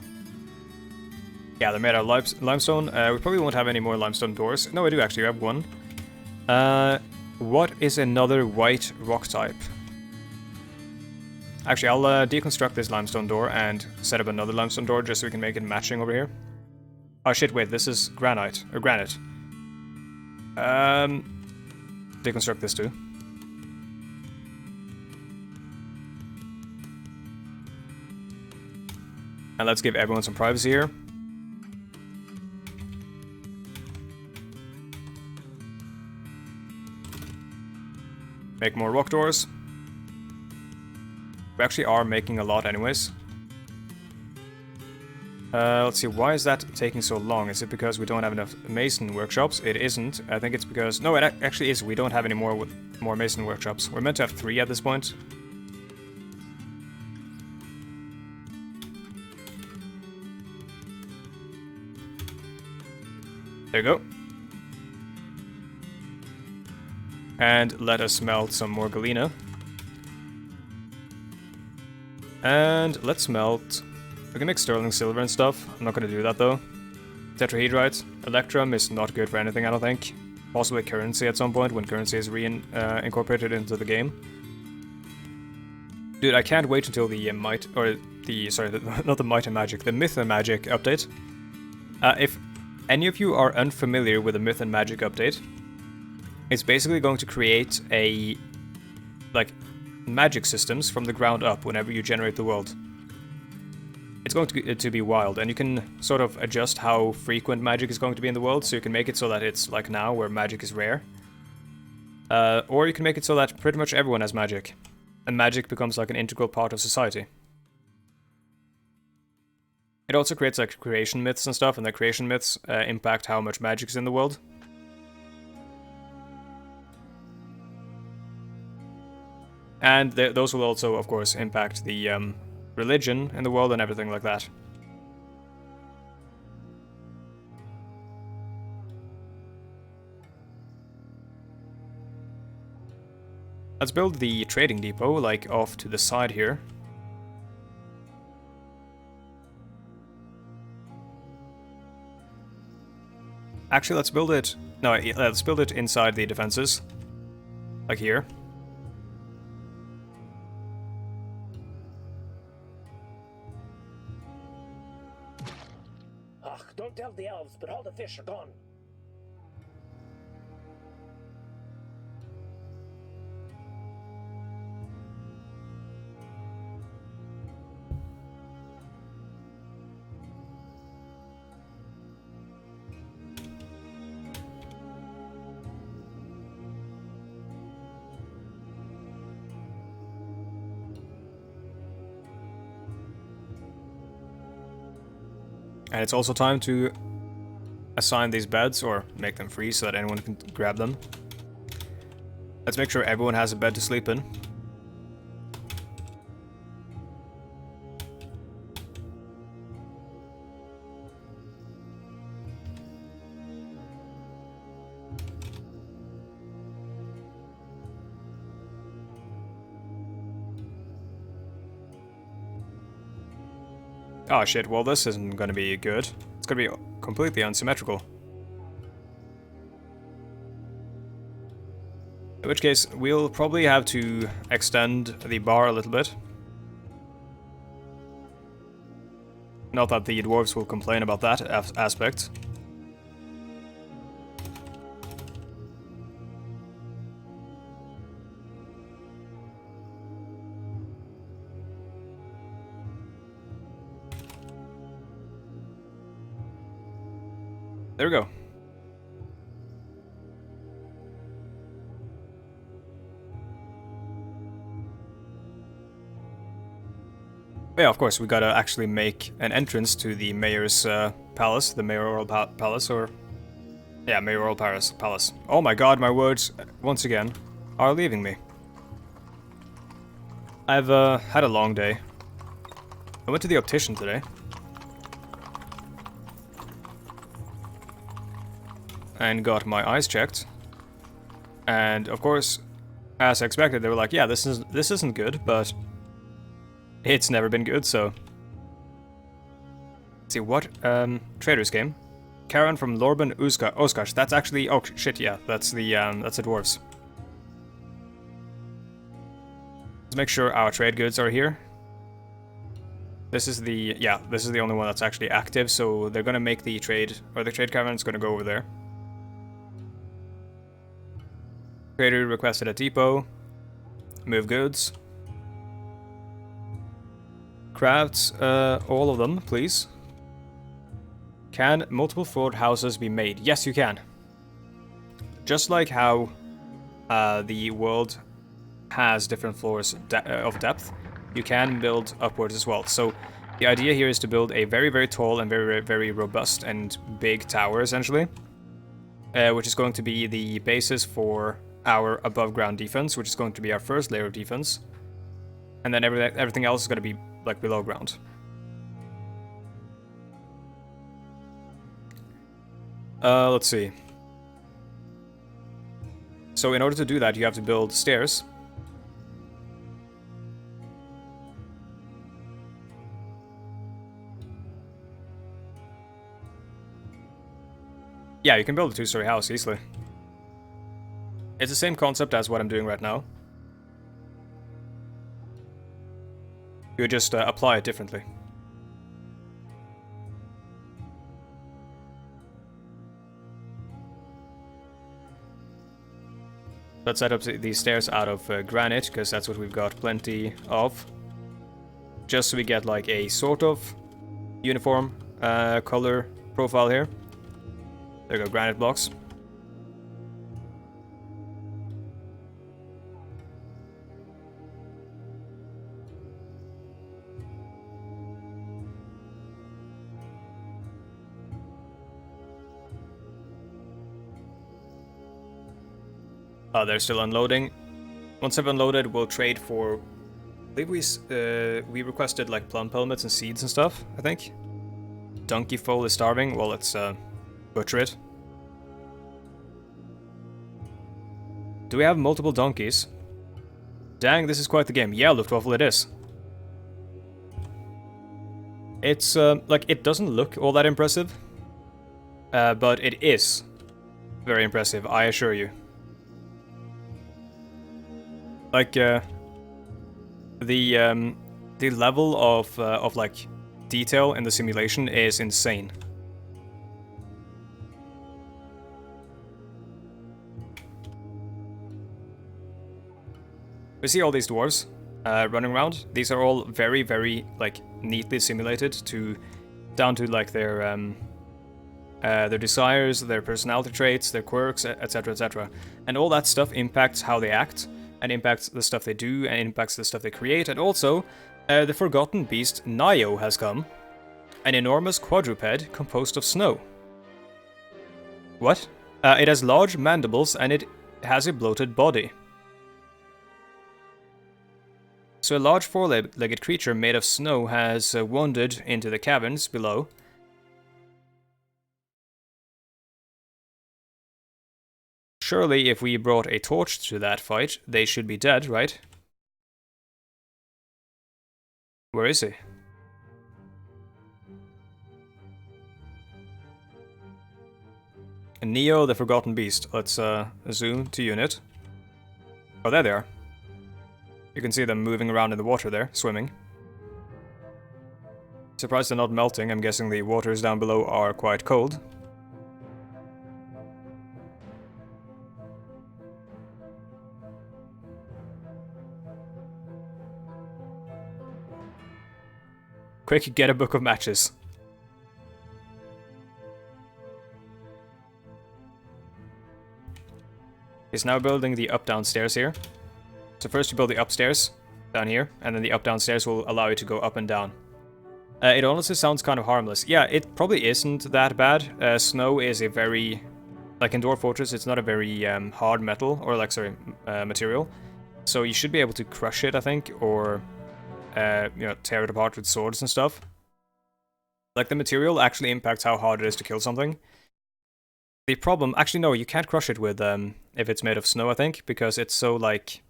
Yeah, they're made out of limestone. We probably won't have any more limestone doors. No, I do actually. I have one. What is another white rock type? Actually, I'll deconstruct this limestone door and set up another limestone door just so we can make it matching over here. Oh shit, wait, this is granite. Or granite. Deconstruct this too. And let's give everyone some privacy here. Make more rock doors. We actually are making a lot anyways. Let's see, why is that taking so long? Is it because we don't have enough mason workshops? It isn't. I think it's because... No, it actually is. We don't have any more mason workshops. We're meant to have 3 at this point. There you go. And let us smelt some more galena. And let's smelt... We can make sterling silver and stuff. I'm not going to do that though. Tetrahedrite. Electrum is not good for anything, I don't think. Possibly currency at some point when currency is incorporated into the game. Dude, I can't wait until the not the Might and Magic, the Myth and Magic update. If any of you are unfamiliar with the Myth and Magic update, it's basically going to create a magic systems from the ground up whenever you generate the world. It's going to be wild, and you can sort of adjust how frequent magic is going to be in the world, so you can make it so that it's like now, where magic is rare. Or you can make it so that pretty much everyone has magic, and magic becomes like an integral part of society. It also creates like creation myths and stuff, and the creation myths impact how much magic is in the world. And those will also, of course, impact the religion in the world and everything like that. Let's build the trading depot, like, off to the side here. Actually, let's build it... No, let's build it inside the defenses. Like here. Don't tell the elves, but all the fish are gone. And it's also time to assign these beds, or make them free so that anyone can grab them. Let's make sure everyone has a bed to sleep in. Oh shit, well this isn't gonna be good. It's gonna be completely unsymmetrical. In which case, we'll probably have to extend the bar a little bit. Not that the dwarves will complain about that aspect. there we go. Yeah, of course, we gotta actually make an entrance to the mayor's palace, the mayoral palace, or... Yeah, mayoral palace. Oh my god, my words, once again, are leaving me. I've had a long day. I went to the optician today. And got my eyes checked. And, of course, as expected, they were like, yeah, this isn't good, but... It's never been good, so... Let's see, what? Traders game. Karen from Lorben Oskash. That's actually... Oh, shit, yeah. That's the Dwarves. Let's make sure our trade goods are here. This is the... Yeah, this is the only one that's actually active, so they're gonna make the trade... Or the trade caravan's gonna go over there. Trader requested a depot. Move goods. Crafts, all of them, please. Can multiple fort houses be made? Yes, you can. Just like how the world has different floors of depth, you can build upwards as well. So the idea here is to build a very, very tall and very, very robust and big tower, essentially. Which is going to be the basis for our above ground defense, which is going to be our first layer of defense. And then everything else is going to be like below ground. Let's see. So in order to do that, you have to build stairs. Yeah, you can build a 2-story house easily. It's the same concept as what I'm doing right now. You just apply it differently. Let's set up these stairs out of granite, because that's what we've got plenty of. Just so we get like a sort of uniform color profile here. There you go, granite blocks. They're still unloading. Once they've unloaded, we'll trade for... I believe we requested like plum pelmets and seeds and stuff, I think. Donkey foal is starving. Well, let's butcher it. Do we have multiple donkeys? Dang, this is quite the game. Yeah, Luftwaffe it is. It's, like, it doesn't look all that impressive. But it is very impressive, I assure you. Like, the level of like, detail in the simulation is insane. We see all these dwarves running around. These are all very, very, like, neatly simulated down to, like, their desires, their personality traits, their quirks, etc., etc. And all that stuff impacts how they act, and impacts the stuff they do, and impacts the stuff they create. And also, the forgotten beast Nio has come. An enormous quadruped composed of snow. What? It has large mandibles, and it has a bloated body. So a large four-legged creature made of snow has wandered into the caverns below. Surely, if we brought a torch to that fight, they should be dead, right? Where is he? Neo, the Forgotten Beast. Let's zoom to unit. Oh, there they are. You can see them moving around in the water there, swimming. Surprised they're not melting. I'm guessing the waters down below are quite cold. Quick, get a book of matches. He's now building the up-down stairs here. So first you build the upstairs down here, and then the up-down stairs will allow you to go up and down. It honestly sounds kind of harmless. Yeah, it probably isn't that bad. Snow is a very... Like in Dwarf Fortress, it's not a very hard metal, or like, sorry, material. So you should be able to crush it, I think, or, you know, tear it apart with swords and stuff. Like, the material actually impacts how hard it is to kill something. The problem... Actually, no, you can't crush it with, if it's made of snow, I think, because it's so, like...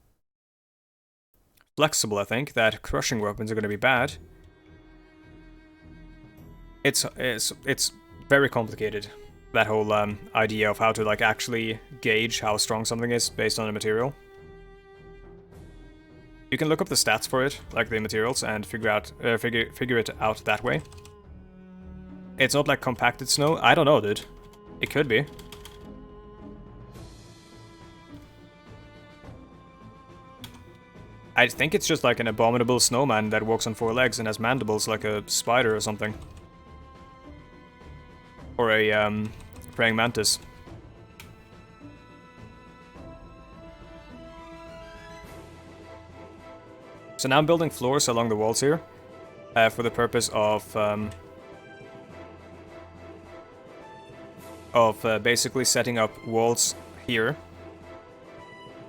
flexible, I think, that crushing weapons are going to be bad. It's very complicated, that whole idea of how to like actually gauge how strong something is based on the material. You can look up the stats for it, like the materials, and figure it out that way. It's not like compacted snow. I don't know, dude. It could be. I think it's just like an abominable snowman that walks on 4 legs and has mandibles like a spider or something. Or a praying mantis. So now I'm building floors along the walls here, for the purpose of basically setting up walls here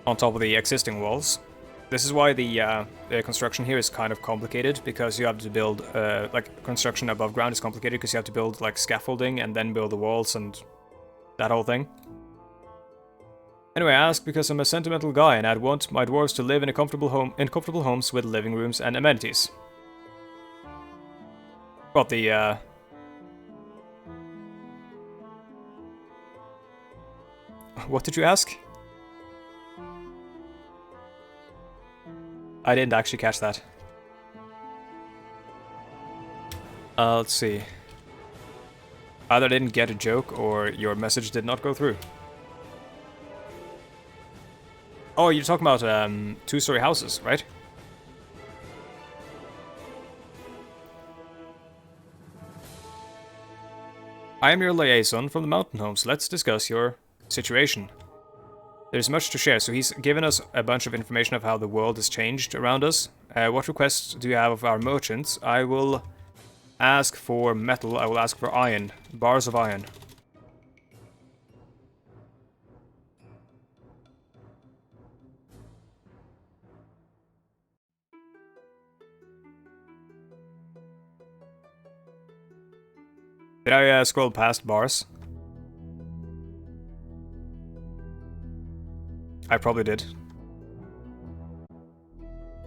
on top of the existing walls. This is why the construction here is kind of complicated, because you have to build, like, construction above ground is complicated because you have to build, like, scaffolding and then build the walls and that whole thing. Anyway, I ask because I'm a sentimental guy and I'd want my dwarves to live in a comfortable homes with living rooms and amenities. What the, What did you ask? I didn't actually catch that. Let's see. Either I didn't get a joke, or your message did not go through. Oh, you're talking about 2-story houses, right? I am your liaison from the mountain homes. Let's discuss your situation. There's much to share, so he's given us a bunch of information of how the world has changed around us. What requests do you have of our merchants? I will ask for metal, I will ask for iron. Bars of iron. Did I scroll past bars? I probably did.